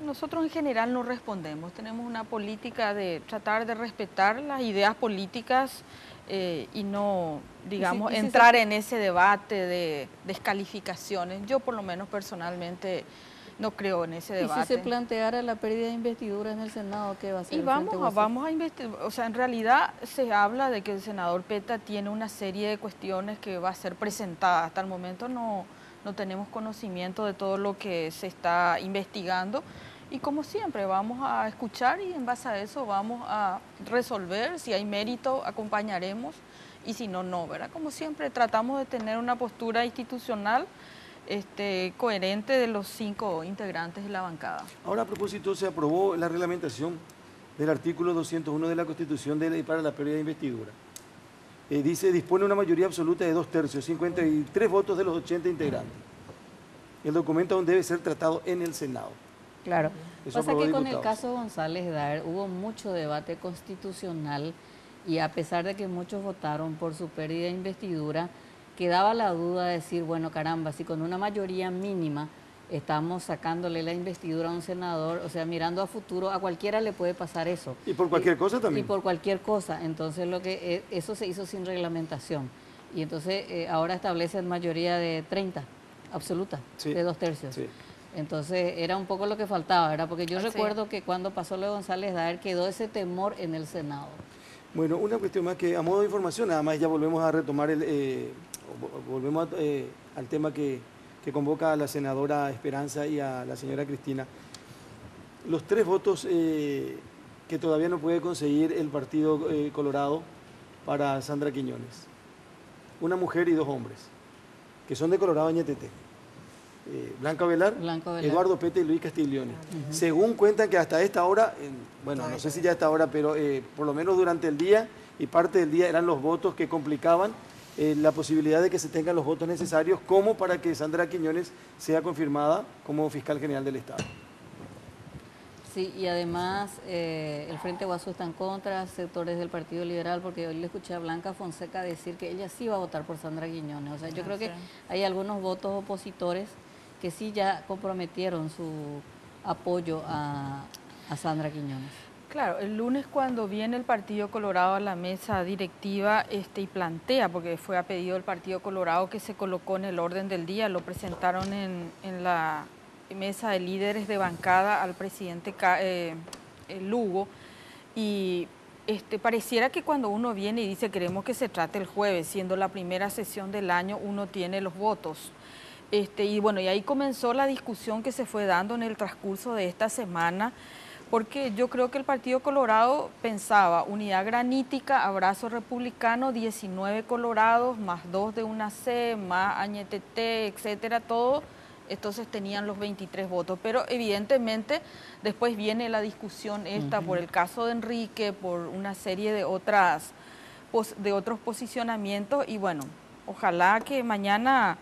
nosotros en general no respondemos. Tenemos una política de tratar de respetar las ideas políticas y no, digamos, entrar en ese debate de descalificaciones. Yo por lo menos personalmente no creo en ese debate. ¿Y si se planteara la pérdida de investidura en el Senado, qué va a hacer? Y vamos a investigar, o sea, en realidad se habla de que el senador Peta tiene una serie de cuestiones que va a ser presentada. Hasta el momento no tenemos conocimiento de todo lo que se está investigando y como siempre vamos a escuchar y en base a eso vamos a resolver. Si hay mérito acompañaremos y si no, no, ¿verdad? Como siempre tratamos de tener una postura institucional coherente de los 5 integrantes de la bancada. Ahora a propósito se aprobó la reglamentación del artículo 201 de la Constitución para la pérdida de investidura. Dispone una mayoría absoluta de 2/3, 53 votos de los 80 integrantes. El documento aún debe ser tratado en el Senado. Claro. Eso Pasa que con diputados. el caso González Dar hubo mucho debate constitucional y a pesar de que muchos votaron por su pérdida de investidura, quedaba la duda de decir, bueno, caramba, si con una mayoría mínima estamos sacándole la investidura a un senador, o sea, mirando a futuro, a cualquiera le puede pasar eso. Y por cualquier cosa también. Y por cualquier cosa. Entonces, eso se hizo sin reglamentación. Y entonces, ahora establecen mayoría de 30, absoluta, Sí, de 2/3. sí. Entonces era un poco lo que faltaba, ¿verdad? Porque yo Sí. recuerdo que cuando pasó lo de González Daer quedó ese temor en el Senado. Bueno, una cuestión más que a modo de información, nada más ya volvemos a retomar volvemos al tema que convoca a la senadora Esperanza y a la señora Cristina. Los 3 votos que todavía no puede conseguir el Partido Colorado para Sandra Quiñones. Una mujer y 2 hombres, que son de Colorado Ñetete. Blanca Velar, Eduardo Pete y Luis Castiglione. Según cuentan que hasta esta hora, bueno, no sé si ya hasta ahora, pero por lo menos durante el día y parte del día eran los votos que complicaban la posibilidad de que se tengan los votos necesarios como para que Sandra Quiñones sea confirmada como fiscal general del Estado. Sí, y además el Frente Guasú está en contra, sectores del Partido Liberal, porque hoy le escuché a Blanca Fonseca decir que ella sí va a votar por Sandra Quiñones. O sea, yo creo que hay algunos votos opositores que sí ya comprometieron su apoyo a Sandra Quiñones. Claro, el lunes cuando viene el Partido Colorado a la mesa directiva y plantea, porque fue a pedido del Partido Colorado que se colocó en el orden del día, lo presentaron en la mesa de líderes de bancada al presidente Lugo, y pareciera que cuando uno viene y dice queremos que se trate el jueves, siendo la primera sesión del año, uno tiene los votos. Y bueno, y ahí comenzó la discusión que se fue dando en el transcurso de esta semana, porque yo creo que el Partido Colorado pensaba unidad granítica, abrazo republicano, 19 colorados, más 2 de una C, más Añetete, etcétera, todo. Entonces tenían los 23 votos, pero evidentemente después viene la discusión por el caso de Enrique, por una serie de otros posicionamientos, y bueno, ojalá que mañana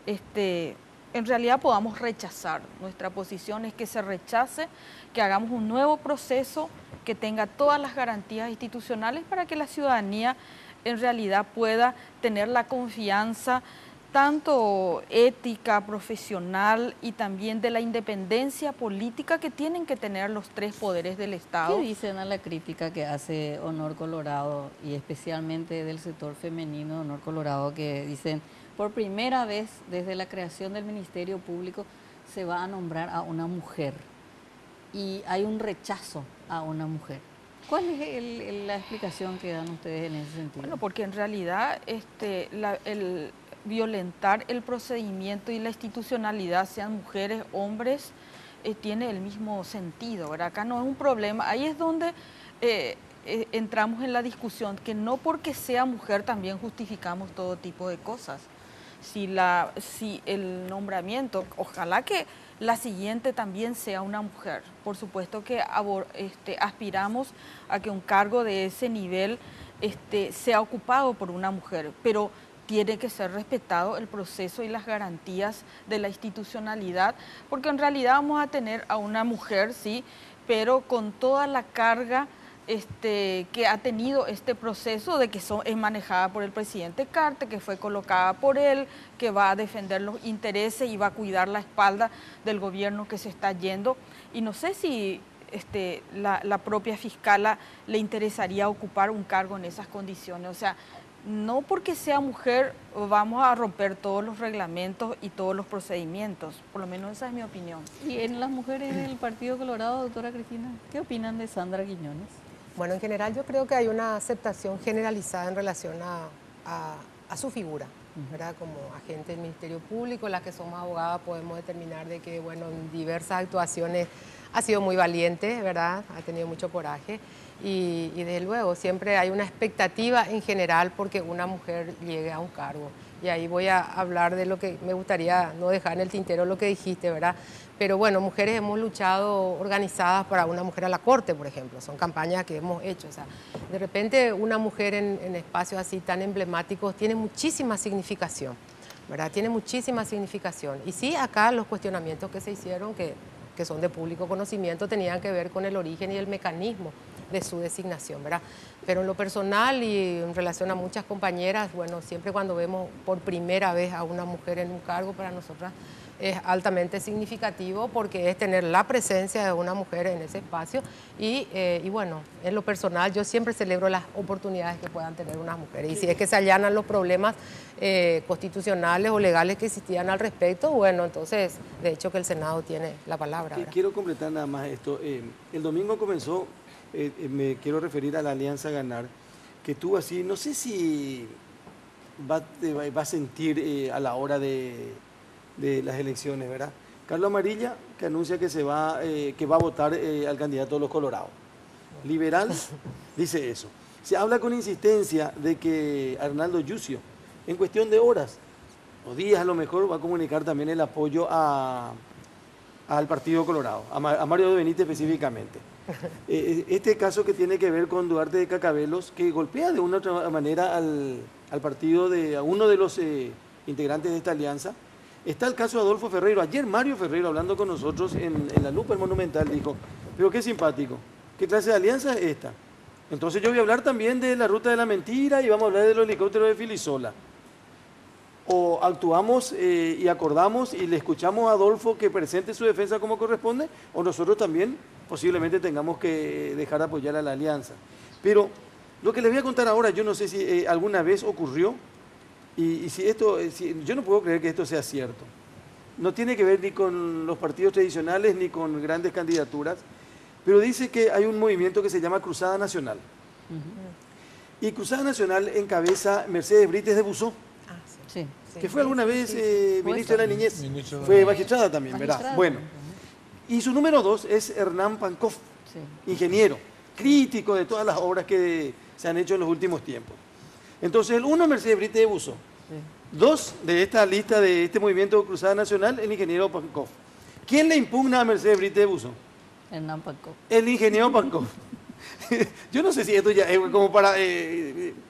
en realidad podamos rechazar. Nuestra posición es que se rechace, que hagamos un nuevo proceso que tenga todas las garantías institucionales para que la ciudadanía en realidad pueda tener la confianza tanto ética, profesional y también de la independencia política que tienen que tener los 3 poderes del Estado. ¿Qué dicen a la crítica que hace Honor Colorado y especialmente del sector femenino Honor Colorado, que dicen por primera vez desde la creación del Ministerio Público se va a nombrar a una mujer y hay un rechazo a una mujer? ¿Cuál es la explicación que dan ustedes en ese sentido? Bueno, porque en realidad el violentar el procedimiento y la institucionalidad, sean mujeres, hombres, tiene el mismo sentido, ¿verdad? Acá no es un problema, ahí es donde entramos en la discusión, que no porque sea mujer también justificamos todo tipo de cosas. Si el nombramiento, ojalá que la siguiente también sea una mujer. Por supuesto que aspiramos a que un cargo de ese nivel sea ocupado por una mujer, pero tiene que ser respetado el proceso y las garantías de la institucionalidad, porque en realidad vamos a tener a una mujer, sí, pero con toda la carga que ha tenido este proceso de que es manejada por el presidente Carter, que fue colocada por él, que va a defender los intereses y va a cuidar la espalda del gobierno que se está yendo. Y no sé si la propia fiscala le interesaría ocupar un cargo en esas condiciones. O sea, no porque sea mujer vamos a romper todos los reglamentos y todos los procedimientos, por lo menos esa es mi opinión. Y en las mujeres del Partido Colorado, doctora Cristina, ¿qué opinan de Sandra Quiñones? Bueno, en general yo creo que hay una aceptación generalizada en relación a su figura, ¿verdad? Como agente del Ministerio Público, las que somos abogadas podemos determinar de que, bueno, en diversas actuaciones ha sido muy valiente, ¿verdad? Ha tenido mucho coraje y desde luego siempre hay una expectativa en general porque una mujer llegue a un cargo. Y ahí voy a hablar de lo que me gustaría no dejar en el tintero lo que dijiste, ¿verdad? Pero bueno, mujeres hemos luchado organizadas para una mujer a la corte, por ejemplo. Son campañas que hemos hecho. O sea, de repente una mujer en espacios así tan emblemáticos tiene muchísima significación, ¿verdad? Tiene muchísima significación. Y sí, acá los cuestionamientos que se hicieron, que son de público conocimiento, tenían que ver con el origen y el mecanismo de su designación, ¿verdad? Pero en lo personal y en relación a muchas compañeras, bueno, siempre cuando vemos por primera vez a una mujer en un cargo, para nosotras es altamente significativo porque es tener la presencia de una mujer en ese espacio y bueno, en lo personal yo siempre celebro las oportunidades que puedan tener unas mujeres y si es que se allanan los problemas constitucionales o legales que existían al respecto, bueno, entonces de hecho que el Senado tiene la palabra. Quiero completar nada más esto. El domingo comenzó, me quiero referir a la Alianza Ganar, que tú así, no sé si va a sentir a la hora de las elecciones, ¿verdad? Carlos Amarilla, que anuncia que va a votar al candidato de los Colorados. Liberal dice eso. Se habla con insistencia de que Arnaldo Yucio, en cuestión de horas o días a lo mejor, va a comunicar también el apoyo al Partido Colorado, a Mario de Benítez específicamente. Este caso que tiene que ver con Duarte de Cacabelos, que golpea de una u otra manera al partido a uno de los integrantes de esta alianza. Está el caso de Adolfo Ferreiro. Ayer Mario Ferreiro, hablando con nosotros en la Lupa, el Monumental, dijo, pero qué simpático, ¿qué clase de alianza es esta? Entonces yo voy a hablar también de la ruta de la mentira y vamos a hablar de los helicópteros de Filisola. O actuamos y acordamos y le escuchamos a Adolfo que presente su defensa como corresponde, o nosotros también posiblemente tengamos que dejar de apoyar a la alianza. Pero lo que les voy a contar ahora, yo no sé si alguna vez ocurrió, y yo no puedo creer que esto sea cierto. No tiene que ver ni con los partidos tradicionales ni con grandes candidaturas, pero dice que hay un movimiento que se llama Cruzada Nacional. Y Cruzada Nacional encabeza Mercedes Brites de Buzó, que fue alguna vez ministra de la Niñez, fue magistrada también, ¿verdad? Bueno, y su número 2 es Hernán Pankov, ingeniero, crítico de todas las obras que se han hecho en los últimos tiempos. Entonces, el 1, Mercedes Brites de Buzó. 2, de esta lista de este movimiento Cruzada Nacional, el ingeniero Pankov. ¿Quién le impugna a Mercedes Brites de Buzó? Hernán Pankov. El ingeniero Pankov. Yo no sé si esto ya es como para...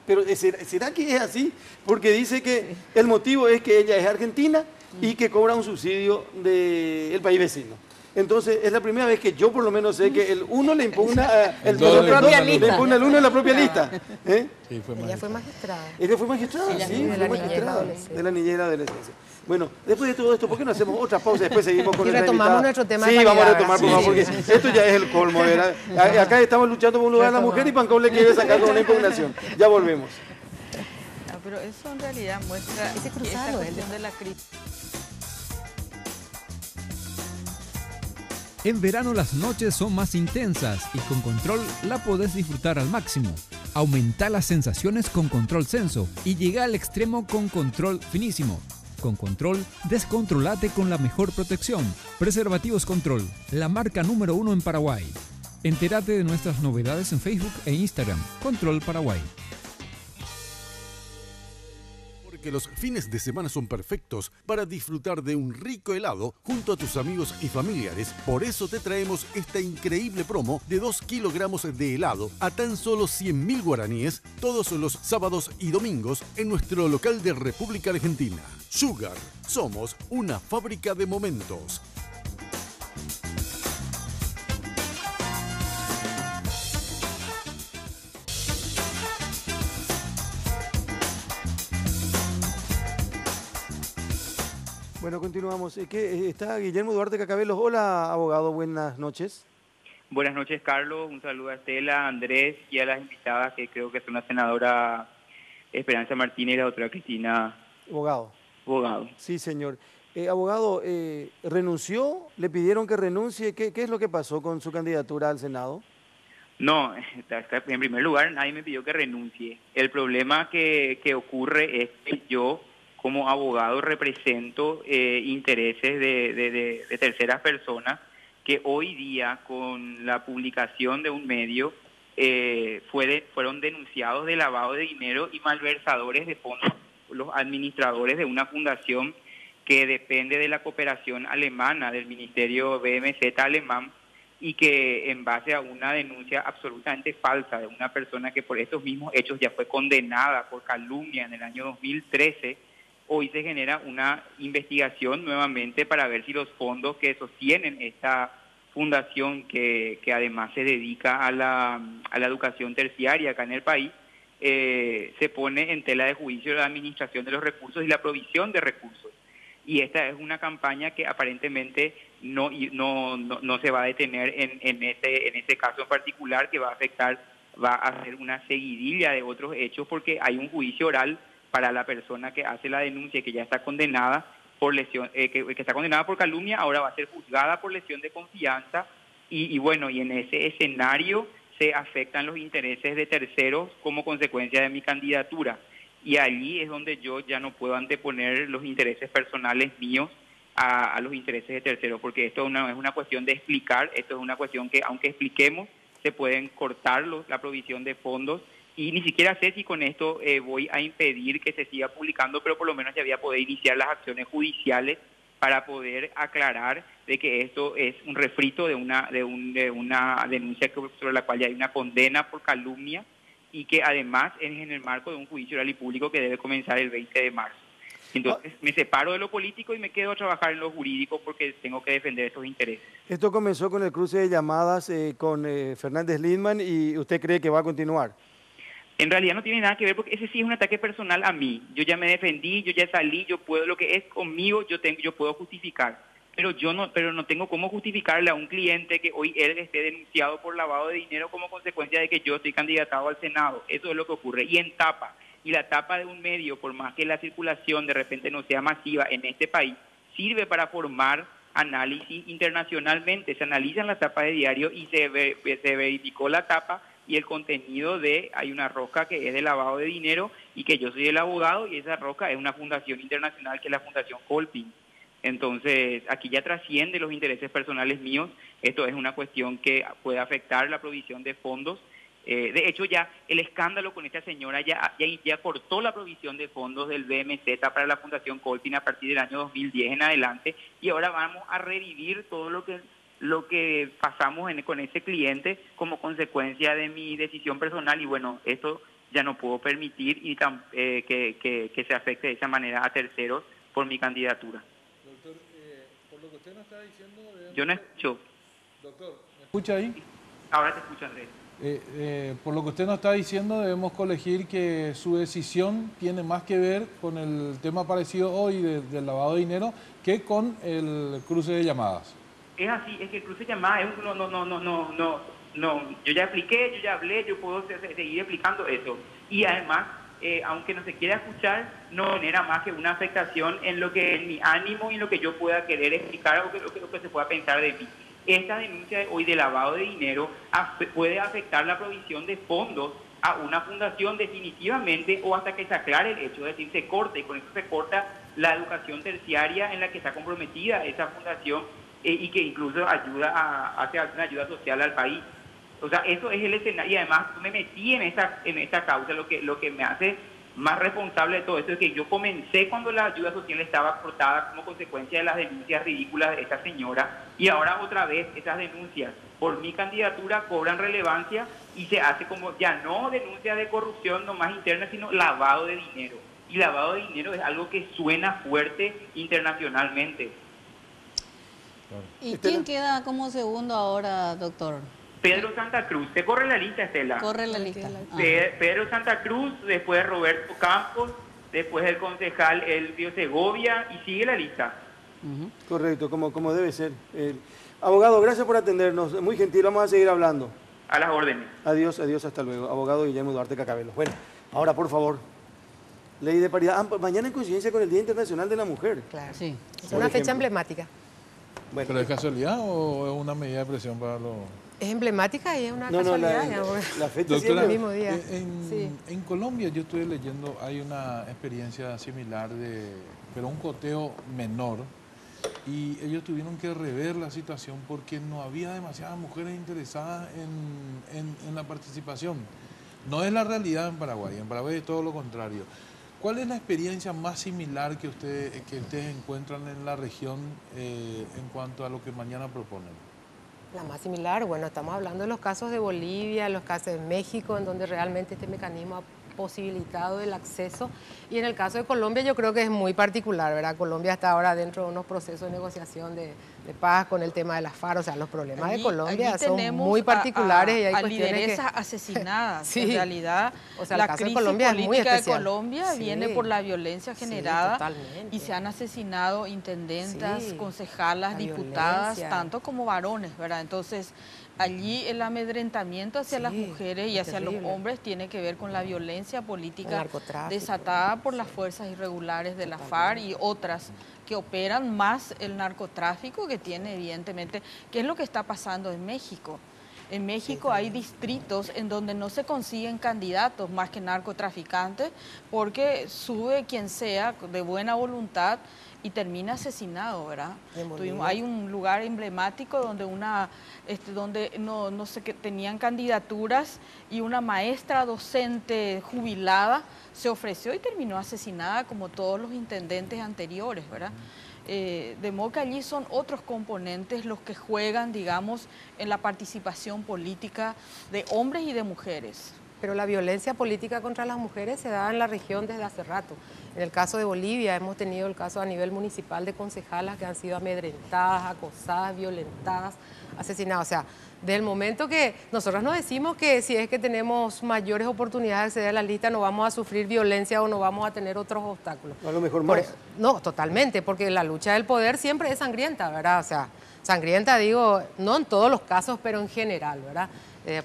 pero ¿será que es así? Porque dice que el motivo es que ella es argentina y que cobra un subsidio del país vecino. Entonces, es la primera vez que yo por lo menos sé que el 1 le impugna le impugna el 1 en la propia lista. Sí, ella fue magistrada. Ella fue magistrada, sí, fue magistrada de la niñez y la adolescencia. Bueno, después de todo esto, ¿por qué no hacemos otra pausa? Después seguimos con y retomamos nuestro tema. Sí, vamos a retomar, por favor, porque esto ya es el colmo. Acá estamos luchando por un lugar a la mujer y Pankov le quiere sacar con una impugnación. Ya volvemos. No, pero eso en realidad muestra esta cuestión de la crisis. En verano las noches son más intensas y con Control la podés disfrutar al máximo. Aumenta las sensaciones con Control Senso y llega al extremo con Control Finísimo. Con Control, descontrolate con la mejor protección. Preservativos Control, la marca número 1 en Paraguay. Entérate de nuestras novedades en Facebook e Instagram. Control Paraguay. Que los fines de semana son perfectos para disfrutar de un rico helado junto a tus amigos y familiares. Por eso te traemos esta increíble promo de 2 kilogramos de helado a tan solo 100.000 guaraníes todos los sábados y domingos en nuestro local de República Argentina. Sugar, somos una fábrica de momentos. Bueno, continuamos. Está Guillermo Duarte Cacabelos. Hola, abogado, buenas noches. Buenas noches, Carlos. Un saludo a Estela, a Andrés y a las invitadas, que creo que son la senadora Esperanza Martínez y la otra Cristina. Abogado. Abogado. Sí, señor. Abogado, ¿renunció? ¿Le pidieron que renuncie? ¿Qué es lo que pasó con su candidatura al Senado? No, en primer lugar, nadie me pidió que renuncie. El problema que ocurre es que yo, como abogado, represento intereses de terceras personas que hoy día, con la publicación de un medio, fueron denunciados de lavado de dinero y malversadores de fondos, los administradores de una fundación que depende de la cooperación alemana, del Ministerio BMZ alemán, y que en base a una denuncia absolutamente falsa de una persona que por estos mismos hechos ya fue condenada por calumnia en el año 2013, hoy se genera una investigación nuevamente para ver si los fondos que sostienen esta fundación, que además se dedica a la educación terciaria acá en el país, se pone en tela de juicio la administración de los recursos y la provisión de recursos. y esta es una campaña que aparentemente no se va a detener en ese caso en particular, que va a hacer una seguidilla de otros hechos, porque hay un juicio oral para la persona que hace la denuncia, que ya está condenada por lesión, que está condenada por calumnia, ahora va a ser juzgada por lesión de confianza, y bueno, y en ese escenario se afectan los intereses de terceros como consecuencia de mi candidatura. Y allí es donde yo ya no puedo anteponer los intereses personales míos a los intereses de terceros, porque esto no es una cuestión de explicar, esto es una cuestión que, aunque expliquemos, se pueden cortar la provisión de fondos, y ni siquiera sé si con esto voy a impedir que se siga publicando, pero por lo menos ya voy a poder iniciar las acciones judiciales para poder aclarar de que esto es un refrito de una denuncia sobre la cual ya hay una condena por calumnia, y que además es en el marco de un juicio oral y público que debe comenzar el 20 de marzo. Entonces me separo de lo político y me quedo a trabajar en lo jurídico, porque tengo que defender estos intereses. Esto comenzó con el cruce de llamadas con Fernández Lindman, y ¿usted cree que va a continuar? En realidad no tiene nada que ver, porque ese sí es un ataque personal a mí. Yo ya me defendí, yo ya salí, yo puedo, lo que es conmigo, yo puedo justificar. Pero no tengo cómo justificarle a un cliente que hoy él esté denunciado por lavado de dinero como consecuencia de que yo estoy candidatado al Senado. Eso es lo que ocurre. Y en tapa, y la tapa de un medio, por más que la circulación de repente no sea masiva en este país, sirve para formar análisis internacionalmente. Se analizan las tapas de diario y se verificó la tapa y el contenido hay una rosca que es de lavado de dinero, y que yo soy el abogado, y esa rosca es una fundación internacional que es la Fundación Colping. Entonces, aquí ya trasciende los intereses personales míos. Esto es una cuestión que puede afectar la provisión de fondos. De hecho, ya el escándalo con esta señora ya cortó la provisión de fondos del BMZ para la Fundación Colping a partir del año 2010 en adelante, y ahora vamos a revivir todo lo que pasamos con ese cliente como consecuencia de mi decisión personal, y bueno, esto ya no puedo permitir que se afecte de esa manera a terceros por mi candidatura. Doctor, por lo que usted nos está diciendo... Yo no escucho. Doctor, ¿me escucha ahí? Ahora te escucho, Andrés. Por lo que usted nos está diciendo, debemos colegir que su decisión tiene más que ver con el tema aparecido hoy del lavado de dinero que con el cruce de llamadas. Es así, es que el cruce de llamadas no, yo ya expliqué, yo ya hablé, yo puedo seguir explicando eso. Y además, aunque no se quiera escuchar, no genera más que una afectación en mi ánimo y en lo que yo pueda querer explicar o lo que se pueda pensar de mí. Esta denuncia de hoy de lavado de dinero puede afectar la provisión de fondos a una fundación definitivamente, o hasta que se aclare el hecho, es decir, se corte, y con eso se corta la educación terciaria en la que está comprometida esa fundación, y que incluso hace una ayuda social al país. O sea, eso es el escenario, y además me metí en esta causa. Lo que me hace más responsable de todo esto es que yo comencé cuando la ayuda social estaba cortada como consecuencia de las denuncias ridículas de esta señora, y ahora otra vez esas denuncias por mi candidatura cobran relevancia y se hace como ya no denuncia de corrupción nomás interna, sino lavado de dinero. Y lavado de dinero es algo que suena fuerte internacionalmente. ¿Y quién queda como segundo ahora, doctor? Pedro Santa Cruz. ¿Se corre la lista, Estela? Corre la lista. Pedro Santa Cruz, después Roberto Campos, después el concejal Elvio Segovia, y sigue la lista. Correcto, como debe ser. Abogado, gracias por atendernos. Muy gentil, vamos a seguir hablando. A las órdenes. Adiós, hasta luego. Abogado Guillermo Duarte Cacabelo. Bueno, ahora por favor, ley de paridad. Mañana en coincidencia con el Día Internacional de la Mujer. Claro. Sí. Es una fecha emblemática. Bueno, ¿Pero es casualidad o es una medida de presión para los...? Es emblemática y es una casualidad. la fecha Doctora, siempre... el mismo día. En Colombia yo estuve leyendo, hay una experiencia similar pero un coteo menor, y ellos tuvieron que rever la situación porque no había demasiadas mujeres interesadas en la participación. No es la realidad en Paraguay es todo lo contrario. ¿Cuál es la experiencia más similar que ustedes encuentran en la región en cuanto a lo que mañana proponen? La más similar, bueno, estamos hablando de los casos de Bolivia, los casos de México, en donde realmente este mecanismo imposibilitado el acceso. Y en el caso de Colombia yo creo que es muy particular, ¿verdad? Colombia está ahora dentro de unos procesos de negociación de paz con el tema de las FARC, o sea, los problemas de Colombia son muy particulares y hay cuestiones lideresas que... asesinadas. Sí. En realidad, o sea, la caso de crisis Colombia es muy política de especial. Colombia Sí. viene por la violencia generada totalmente. y se han asesinado intendentas, Sí. concejalas, La diputadas, violencia. tanto como varones, ¿verdad? Entonces, allí el amedrentamiento hacia las Sí, mujeres y es hacia los terrible. hombres tiene que ver con la violencia El política narcotráfico. desatada por las fuerzas irregulares de la FARC y otras que operan más el narcotráfico que tiene evidentemente, ¿qué es lo que está pasando en México? En México hay distritos en donde no se consiguen candidatos más que narcotraficantes porque sube quien sea de buena voluntad y termina asesinado, ¿verdad? Hay un lugar emblemático donde tenían candidaturas y una maestra docente jubilada se ofreció y terminó asesinada como todos los intendentes anteriores, ¿verdad? De modo que allí son otros componentes los que juegan, digamos, en la participación política de hombres y de mujeres. Pero la violencia política contra las mujeres se da en la región desde hace rato. En el caso de Bolivia hemos tenido el caso a nivel municipal de concejalas que han sido amedrentadas, acosadas, violentadas, asesinadas. O sea, del momento que nosotros nos decimos que si es que tenemos mayores oportunidades de acceder a la lista no vamos a sufrir violencia o no vamos a tener otros obstáculos. A lo mejor más. No, totalmente, porque la lucha del poder siempre es sangrienta, ¿verdad? O sea, sangrienta digo, no en todos los casos, pero en general, ¿verdad?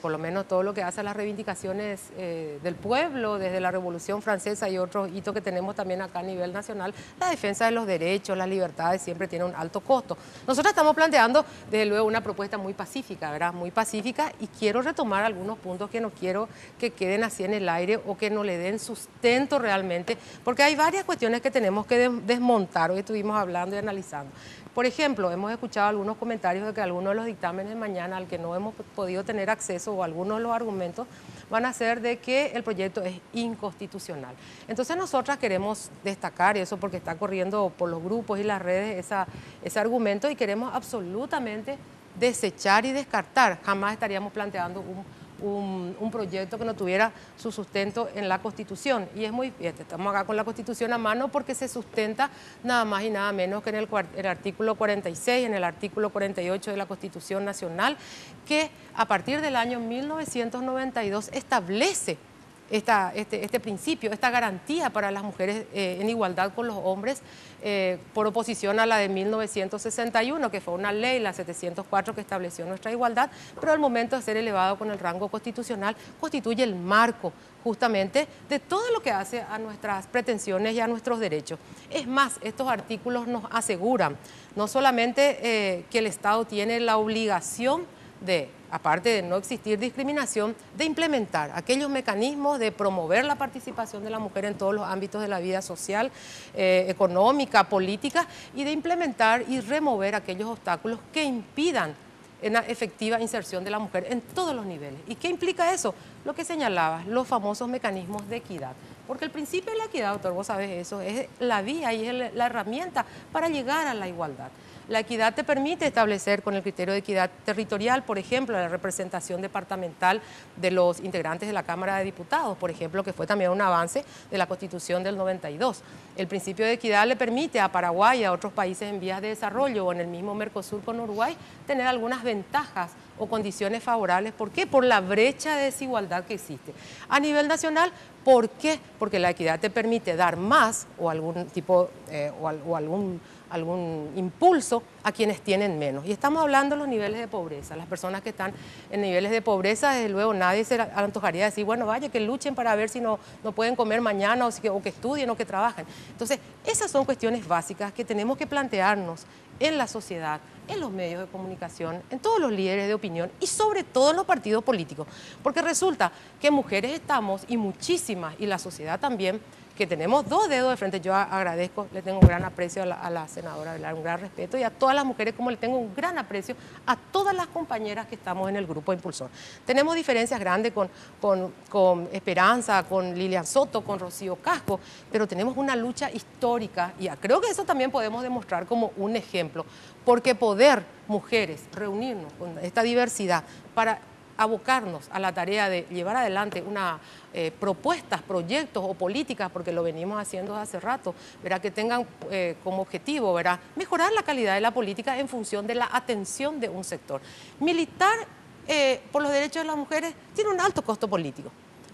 Por lo menos todo lo que hace a las reivindicaciones del pueblo, desde la Revolución Francesa y otros hitos que tenemos también acá a nivel nacional, la defensa de los derechos, las libertades siempre tiene un alto costo. Nosotros estamos planteando, desde luego, una propuesta muy pacífica, ¿verdad? Muy pacífica, y quiero retomar algunos puntos que no quiero que queden así en el aire o que no le den sustento realmente, porque hay varias cuestiones que tenemos que desmontar, hoy estuvimos hablando y analizando. Por ejemplo, hemos escuchado algunos comentarios de que algunos de los dictámenes de mañana al que no hemos podido tener acceso o algunos de los argumentos van a ser de que el proyecto es inconstitucional. Entonces nosotras queremos destacar eso porque está corriendo por los grupos y las redes ese argumento y queremos absolutamente desechar y descartar. Jamás estaríamos planteando un proyecto que no tuviera su sustento en la Constitución. Y es muy bien, estamos acá con la Constitución a mano porque se sustenta nada más y nada menos que en el artículo 46, en el artículo 48 de la Constitución Nacional, que a partir del año 1992 establece este principio, esta garantía para las mujeres en igualdad con los hombres, por oposición a la de 1961, que fue una ley, la 704, que estableció nuestra igualdad, pero al momento de ser elevado con el rango constitucional, constituye el marco justamente de todo lo que hace a nuestras pretensiones y a nuestros derechos. Es más, estos artículos nos aseguran no solamente que el Estado tiene la obligación de, aparte de no existir discriminación, de implementar aquellos mecanismos de promover la participación de la mujer en todos los ámbitos de la vida social, económica, política, y de implementar y remover aquellos obstáculos que impidan una efectiva inserción de la mujer en todos los niveles. ¿Y qué implica eso? Lo que señalabas, los famosos mecanismos de equidad. Porque el principio de la equidad, doctor, vos sabés eso, es la vía y es la herramienta para llegar a la igualdad. La equidad te permite establecer con el criterio de equidad territorial, por ejemplo, la representación departamental de los integrantes de la Cámara de Diputados, por ejemplo, que fue también un avance de la Constitución del 92. El principio de equidad le permite a Paraguay y a otros países en vías de desarrollo o en el mismo Mercosur con Uruguay tener algunas ventajas o condiciones favorables. ¿Por qué? Por la brecha de desigualdad que existe. A nivel nacional, ¿por qué? Porque la equidad te permite dar más o algún tipo algún impulso a quienes tienen menos. Y estamos hablando de los niveles de pobreza. Las personas que están en niveles de pobreza, desde luego nadie se antojaría decir, bueno, vaya, que luchen para ver si no pueden comer mañana o que estudien o que trabajen. Entonces, esas son cuestiones básicas que tenemos que plantearnos en la sociedad, en los medios de comunicación, en todos los líderes de opinión y sobre todo en los partidos políticos. Porque resulta que mujeres estamos, y muchísimas, y la sociedad también, que tenemos dos dedos de frente. Yo agradezco, le tengo un gran aprecio a la senadora, un gran respeto, y a todas las mujeres, como le tengo un gran aprecio a todas las compañeras que estamos en el grupo impulsor. Tenemos diferencias grandes con Esperanza, con Lilian Soto, con Rocío Casco, pero tenemos una lucha histórica y creo que eso también podemos demostrar como un ejemplo, porque poder, mujeres, reunirnos con esta diversidad para abocarnos a la tarea de llevar adelante propuestas, proyectos o políticas, porque lo venimos haciendo hace rato, ¿verdad? Que tengan como objetivo, ¿verdad? Mejorar la calidad de la política en función de la atención de un sector. Militar por los derechos de las mujeres tiene un alto costo político.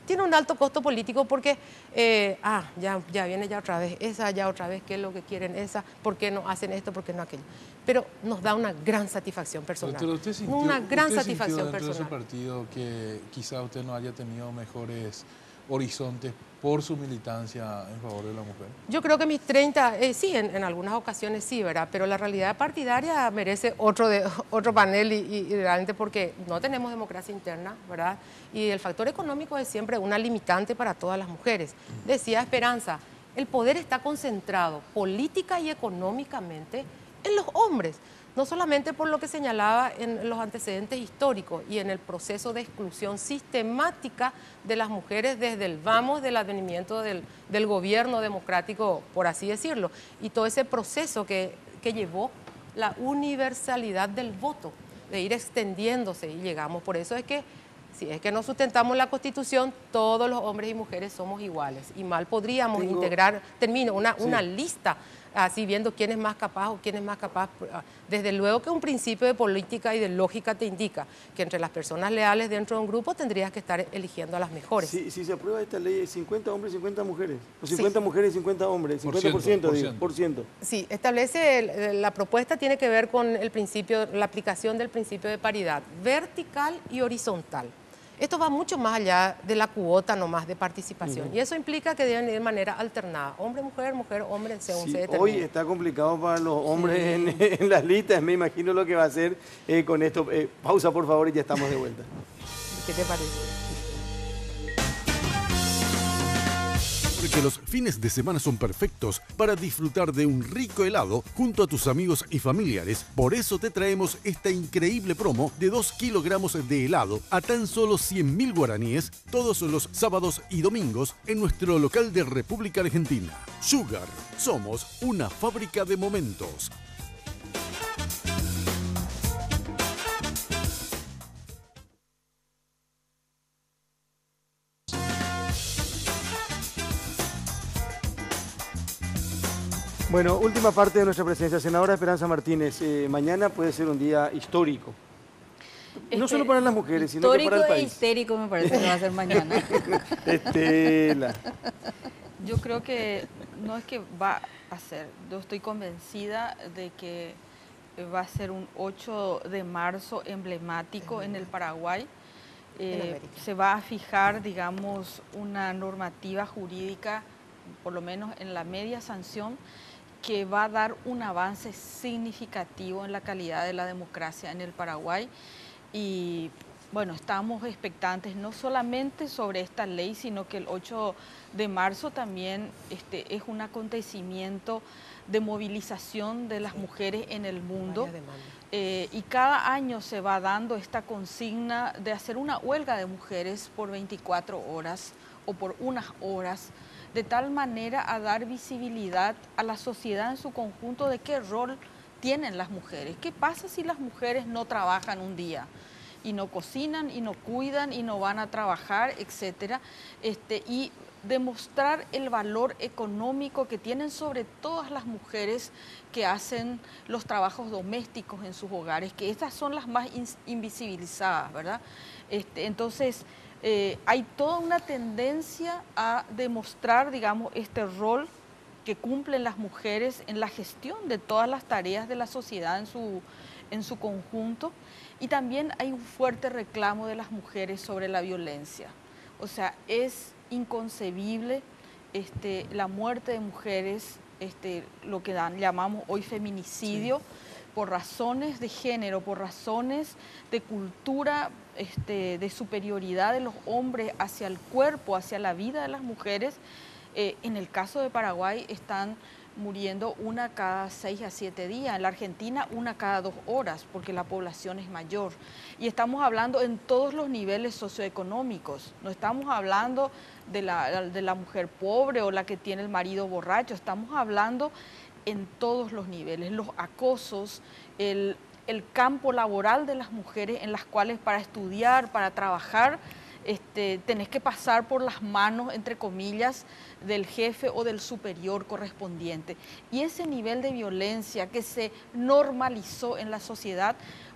Tiene un alto costo político porque, ya viene ya otra vez, esa ya otra vez, ¿qué es lo que quieren esa? ¿Por qué no hacen esto? ¿Por qué no aquello? Pero nos da una gran satisfacción personal. Pero usted sintió, una gran satisfacción dentro personal. de ese partido que quizá usted no haya tenido mejores horizontes por su militancia en favor de la mujer? Yo creo que mis 30, sí, en algunas ocasiones sí, ¿verdad? Pero la realidad partidaria merece otro panel y realmente porque no tenemos democracia interna, ¿verdad? Y el factor económico es siempre una limitante para todas las mujeres. Decía Esperanza, el poder está concentrado política y económicamente en los hombres. No solamente por lo que señalaba en los antecedentes históricos y en el proceso de exclusión sistemática de las mujeres desde el vamos del advenimiento del gobierno democrático, por así decirlo, y todo ese proceso que llevó la universalidad del voto, de ir extendiéndose y llegamos. Por eso es que, si es que no sustentamos la Constitución, todos los hombres y mujeres somos iguales y mal podríamos integrar, una lista así viendo quién es más capaz o quién es más capaz. Desde luego que un principio de política y de lógica te indica que entre las personas leales dentro de un grupo tendrías que estar eligiendo a las mejores. Si se aprueba esta ley, 50 hombres, 50 mujeres, o 50 mujeres y 50 hombres, 50%, digo, por ciento. Sí, establece, la propuesta tiene que ver con el principio, la aplicación del principio de paridad vertical y horizontal. Esto va mucho más allá de la cuota nomás de participación. Y eso implica que deben ir de manera alternada. Hombre, mujer, mujer, hombre, según se determina. Hoy está complicado para los hombres en las listas. Me imagino lo que va a hacer con esto. Pausa, por favor, y ya estamos de vuelta. ¿Qué te parece? Porque los fines de semana son perfectos para disfrutar de un rico helado junto a tus amigos y familiares. Por eso te traemos esta increíble promo de 2 kilogramos de helado a tan solo 100.000 guaraníes todos los sábados y domingos en nuestro local de República Argentina. Sugar, somos una fábrica de momentos. Bueno, última parte de nuestra presencia. Senadora Esperanza Martínez, mañana puede ser un día histórico. No solo para las mujeres, sino que para el país. Histórico e histérico me parece que va a ser mañana. Estela. Yo creo que no es que va a ser, yo estoy convencida de que va a ser un 8 de marzo emblemático en el Paraguay. Se va a fijar, digamos, una normativa jurídica, por lo menos en la media sanción, que va a dar un avance significativo en la calidad de la democracia en el Paraguay. Y bueno, estamos expectantes no solamente sobre esta ley, sino que el 8 de marzo también es un acontecimiento de movilización de las mujeres en el mundo. Y cada año se va dando esta consigna de hacer una huelga de mujeres por 24 horas o por unas horas, de tal manera a dar visibilidad a la sociedad en su conjunto de qué rol tienen las mujeres. ¿Qué pasa si las mujeres no trabajan un día? Y no cocinan, y no cuidan, y no van a trabajar, etcétera. Y demostrar el valor económico que tienen sobre todas las mujeres que hacen los trabajos domésticos en sus hogares, que estas son las más invisibilizadas, ¿verdad? Entonces, hay toda una tendencia a demostrar, digamos, este rol que cumplen las mujeres en la gestión de todas las tareas de la sociedad en su conjunto. Y también hay un fuerte reclamo de las mujeres sobre la violencia. O sea, es inconcebible la muerte de mujeres, lo que llamamos hoy feminicidio, por razones de género, por razones de cultura, de superioridad de los hombres hacia el cuerpo, hacia la vida de las mujeres. En el caso de Paraguay están muriendo una cada 6 a 7 días, en la Argentina una cada 2 horas, porque la población es mayor. Y estamos hablando en todos los niveles socioeconómicos, no estamos hablando de la mujer pobre o la que tiene el marido borracho, estamos hablando en todos los niveles, los acosos, el campo laboral de las mujeres, en las cuales para estudiar, para trabajar, tenés que pasar por las manos, entre comillas, del jefe o del superior correspondiente. Y ese nivel de violencia que se normalizó en la sociedad,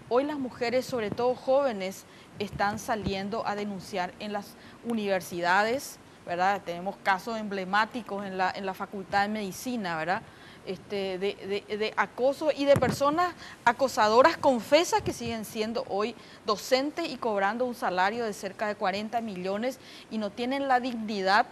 hoy las mujeres, sobre todo jóvenes, están saliendo a denunciar en las universidades, ¿verdad? Tenemos casos emblemáticos en la Facultad de Medicina, ¿verdad? De acoso y de personas acosadoras confesas que siguen siendo hoy docentes y cobrando un salario de cerca de 40 millones y no tienen la dignidad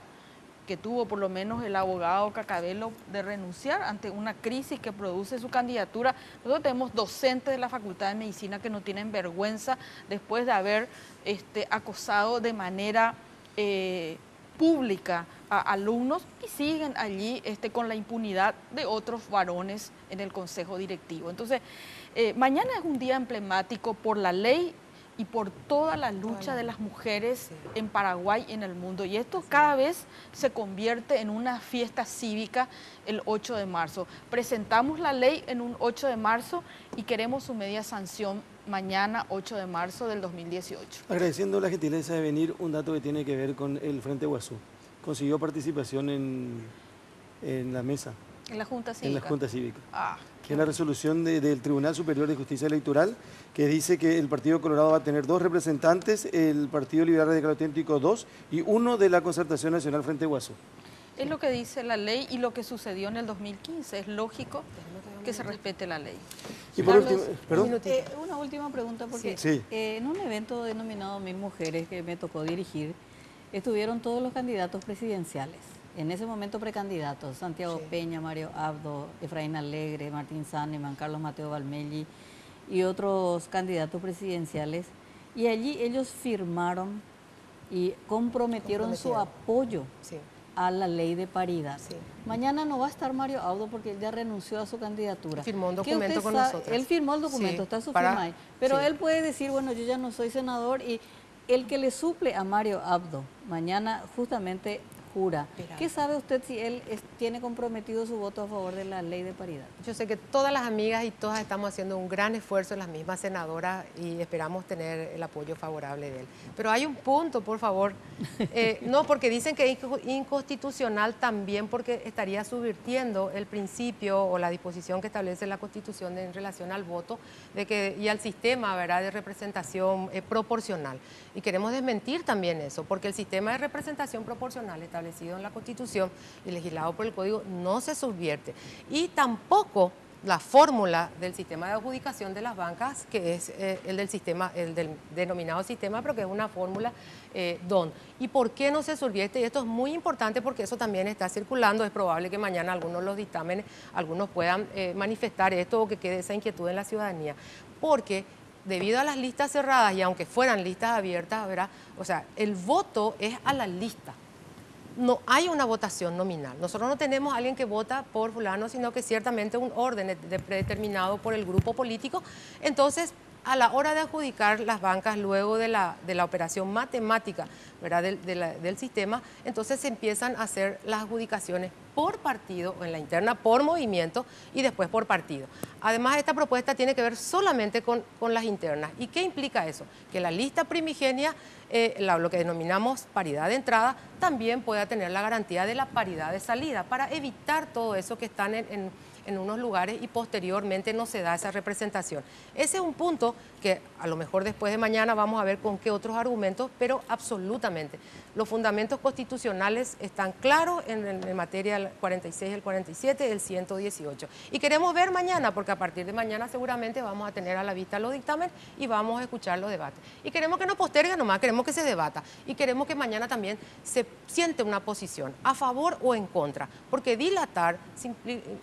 que tuvo por lo menos el abogado Cacabello de renunciar ante una crisis que produce su candidatura. Nosotros tenemos docentes de la Facultad de Medicina que no tienen vergüenza después de haber acosado de manera pública a alumnos y siguen allí con la impunidad de otros varones en el consejo directivo. Entonces, mañana es un día emblemático por la ley y por toda la lucha de las mujeres en Paraguay y en el mundo. Y esto cada vez se convierte en una fiesta cívica el 8 de marzo. Presentamos la ley en un 8 de marzo y queremos su media sanción mañana, 8 de marzo del 2018. Agradeciendo la gentileza de venir, un dato que tiene que ver con el Frente Guazú. Consiguió participación en la mesa. En la Junta Cívica. En la Junta Cívica. En la resolución del Tribunal Superior de Justicia Electoral, que dice que el Partido Colorado va a tener 2 representantes, el Partido Liberal Radical Auténtico 2 y 1 de la Concertación Nacional Frente Guazú. Es lo que dice la ley y lo que sucedió en el 2015. Es lógico que se respete la ley. Y por último, ¿perdón? Una última pregunta, porque en un evento denominado 1000 Mujeres que me tocó dirigir, estuvieron todos los candidatos presidenciales. En ese momento precandidatos, Santiago Peña, Mario Abdo, Efraín Alegre, Martín Saneman, Carlos Mateo Valmelli y otros candidatos presidenciales. Y allí ellos firmaron y comprometieron su apoyo a la ley de paridad. Mañana no va a estar Mario Abdo porque él ya renunció a su candidatura. Firmó un documento con nosotros. Él firmó el documento, está su firma ahí. Pero él puede decir, bueno, yo ya no soy senador y el que le suple a Mario Abdo mañana justamente jura. ¿Qué sabe usted si él tiene comprometido su voto a favor de la ley de paridad? Yo sé que todas las amigas y todas estamos haciendo un gran esfuerzo, las mismas senadoras, y esperamos tener el apoyo favorable de él. Pero hay un punto, por favor. No, porque dicen que es inconstitucional también porque estaría subvirtiendo el principio o la disposición que establece la Constitución en relación al voto y al sistema, ¿verdad?, de representación proporcional. Y queremos desmentir también eso, porque el sistema de representación proporcional establecido en la Constitución y legislado por el Código no se subvierte. Y tampoco la fórmula del sistema de adjudicación de las bancas, que es el del denominado sistema, pero que es una fórmula DON. ¿Y por qué no se subvierte? Y esto es muy importante porque eso también está circulando. Es probable que mañana algunos de los dictámenes, algunos puedan manifestar esto o que quede esa inquietud en la ciudadanía. Porque debido a las listas cerradas y aunque fueran listas abiertas, ¿verdad?, o sea, el voto es a la lista. No hay una votación nominal. Nosotros no tenemos a alguien que vota por fulano, sino que ciertamente un orden predeterminado por el grupo político. Entonces, a la hora de adjudicar las bancas luego de la operación matemática, ¿verdad?, del sistema, entonces se empiezan a hacer las adjudicaciones por partido, o en la interna por movimiento y después por partido. Además, esta propuesta tiene que ver solamente con las internas. ¿Y qué implica eso? Que la lista primigenia, lo que denominamos paridad de entrada, también pueda tener la garantía de la paridad de salida para evitar todo eso que están en unos lugares y posteriormente no se da esa representación. Ese es un punto que a lo mejor después de mañana vamos a ver con qué otros argumentos, pero absolutamente. Los fundamentos constitucionales están claros en materia del 46, el 47, el 118. Y queremos ver mañana, porque a partir de mañana seguramente vamos a tener a la vista los dictámenes y vamos a escuchar los debates. Y queremos que no postergue nomás, queremos que se debata. Y queremos que mañana también se siente una posición a favor o en contra, porque dilatar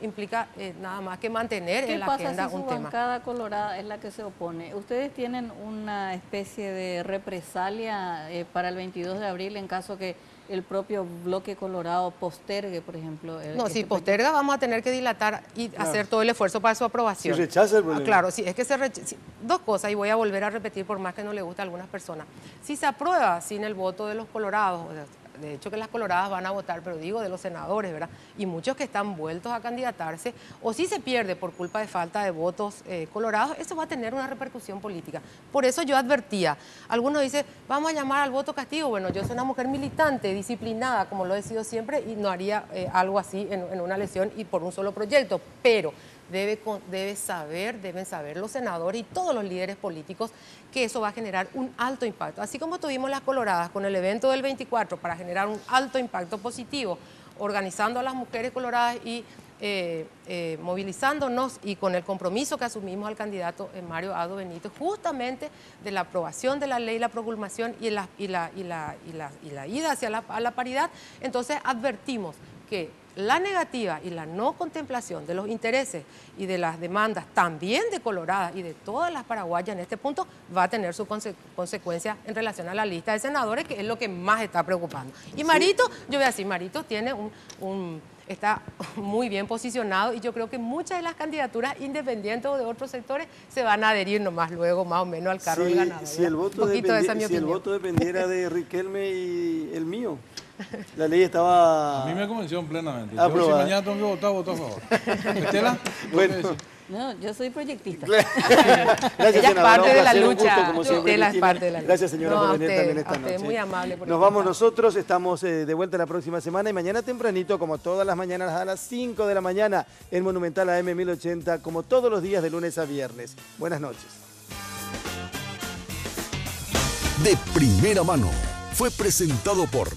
implica nada más que mantener en la agenda un tema. ¿Qué pasa si su bancada colorada es la que se opone? ¿Ustedes tienen una especie de represalia para el 22 de abril en caso que el propio bloque colorado postergue, por ejemplo? No, si posterga vamos a tener que dilatar y hacer todo el esfuerzo para su aprobación. Si rechaza el problema. Claro, sí, es que dos cosas, y voy a volver a repetir por más que no le guste a algunas personas. Si se aprueba sin el voto de los colorados, de hecho que las coloradas van a votar, pero digo de los senadores, ¿verdad? Y muchos que están vueltos a candidatarse, o si se pierde por culpa de falta de votos colorados, eso va a tener una repercusión política. Por eso yo advertía, algunos dicen, vamos a llamar al voto castigo. Bueno, yo soy una mujer militante, disciplinada, como lo he sido siempre, y no haría algo así en una elección y por un solo proyecto, pero deben saber los senadores y todos los líderes políticos que eso va a generar un alto impacto. Así como tuvimos las coloradas con el evento del 24 para generar un alto impacto positivo, organizando a las mujeres coloradas y movilizándonos y con el compromiso que asumimos al candidato Mario Abdo Benito, justamente de la aprobación de la ley, la promulgación y la ida hacia la paridad. Entonces advertimos que la negativa y la no contemplación de los intereses y de las demandas también de coloradas y de todas las paraguayas en este punto va a tener sus consecuencias en relación a la lista de senadores, que es lo que más está preocupando. Y Marito, yo voy a decir, Marito tiene está muy bien posicionado y yo creo que muchas de las candidaturas independientes o de otros sectores se van a adherir nomás luego más o menos al carro del ganador. Si el voto dependiera de Riquelme y el mío, la ley estaba... A mí me convenció plenamente. Aprobada. Yo, si mañana tengo que votar, voto a favor. Estela, bueno. No, yo soy proyectista. Gracias, ella es parte de la lucha. Estela es parte de la lucha. Gracias, señora, por venir también esta noche. Muy amable. Nos vamos nosotros, estamos de vuelta la próxima semana y mañana tempranito, como todas las mañanas, a las 5 de la mañana, en Monumental AM 1080, como todos los días de lunes a viernes. Buenas noches. De primera mano, fue presentado por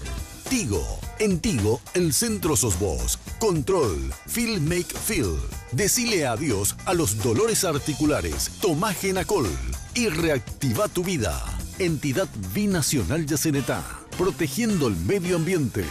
Tigo. En Tigo, el centro sos vos. Control, Feel Make Feel. Decile adiós a los dolores articulares. Tomá Genacol y reactiva tu vida. Entidad Binacional Yacenetá, protegiendo el medio ambiente.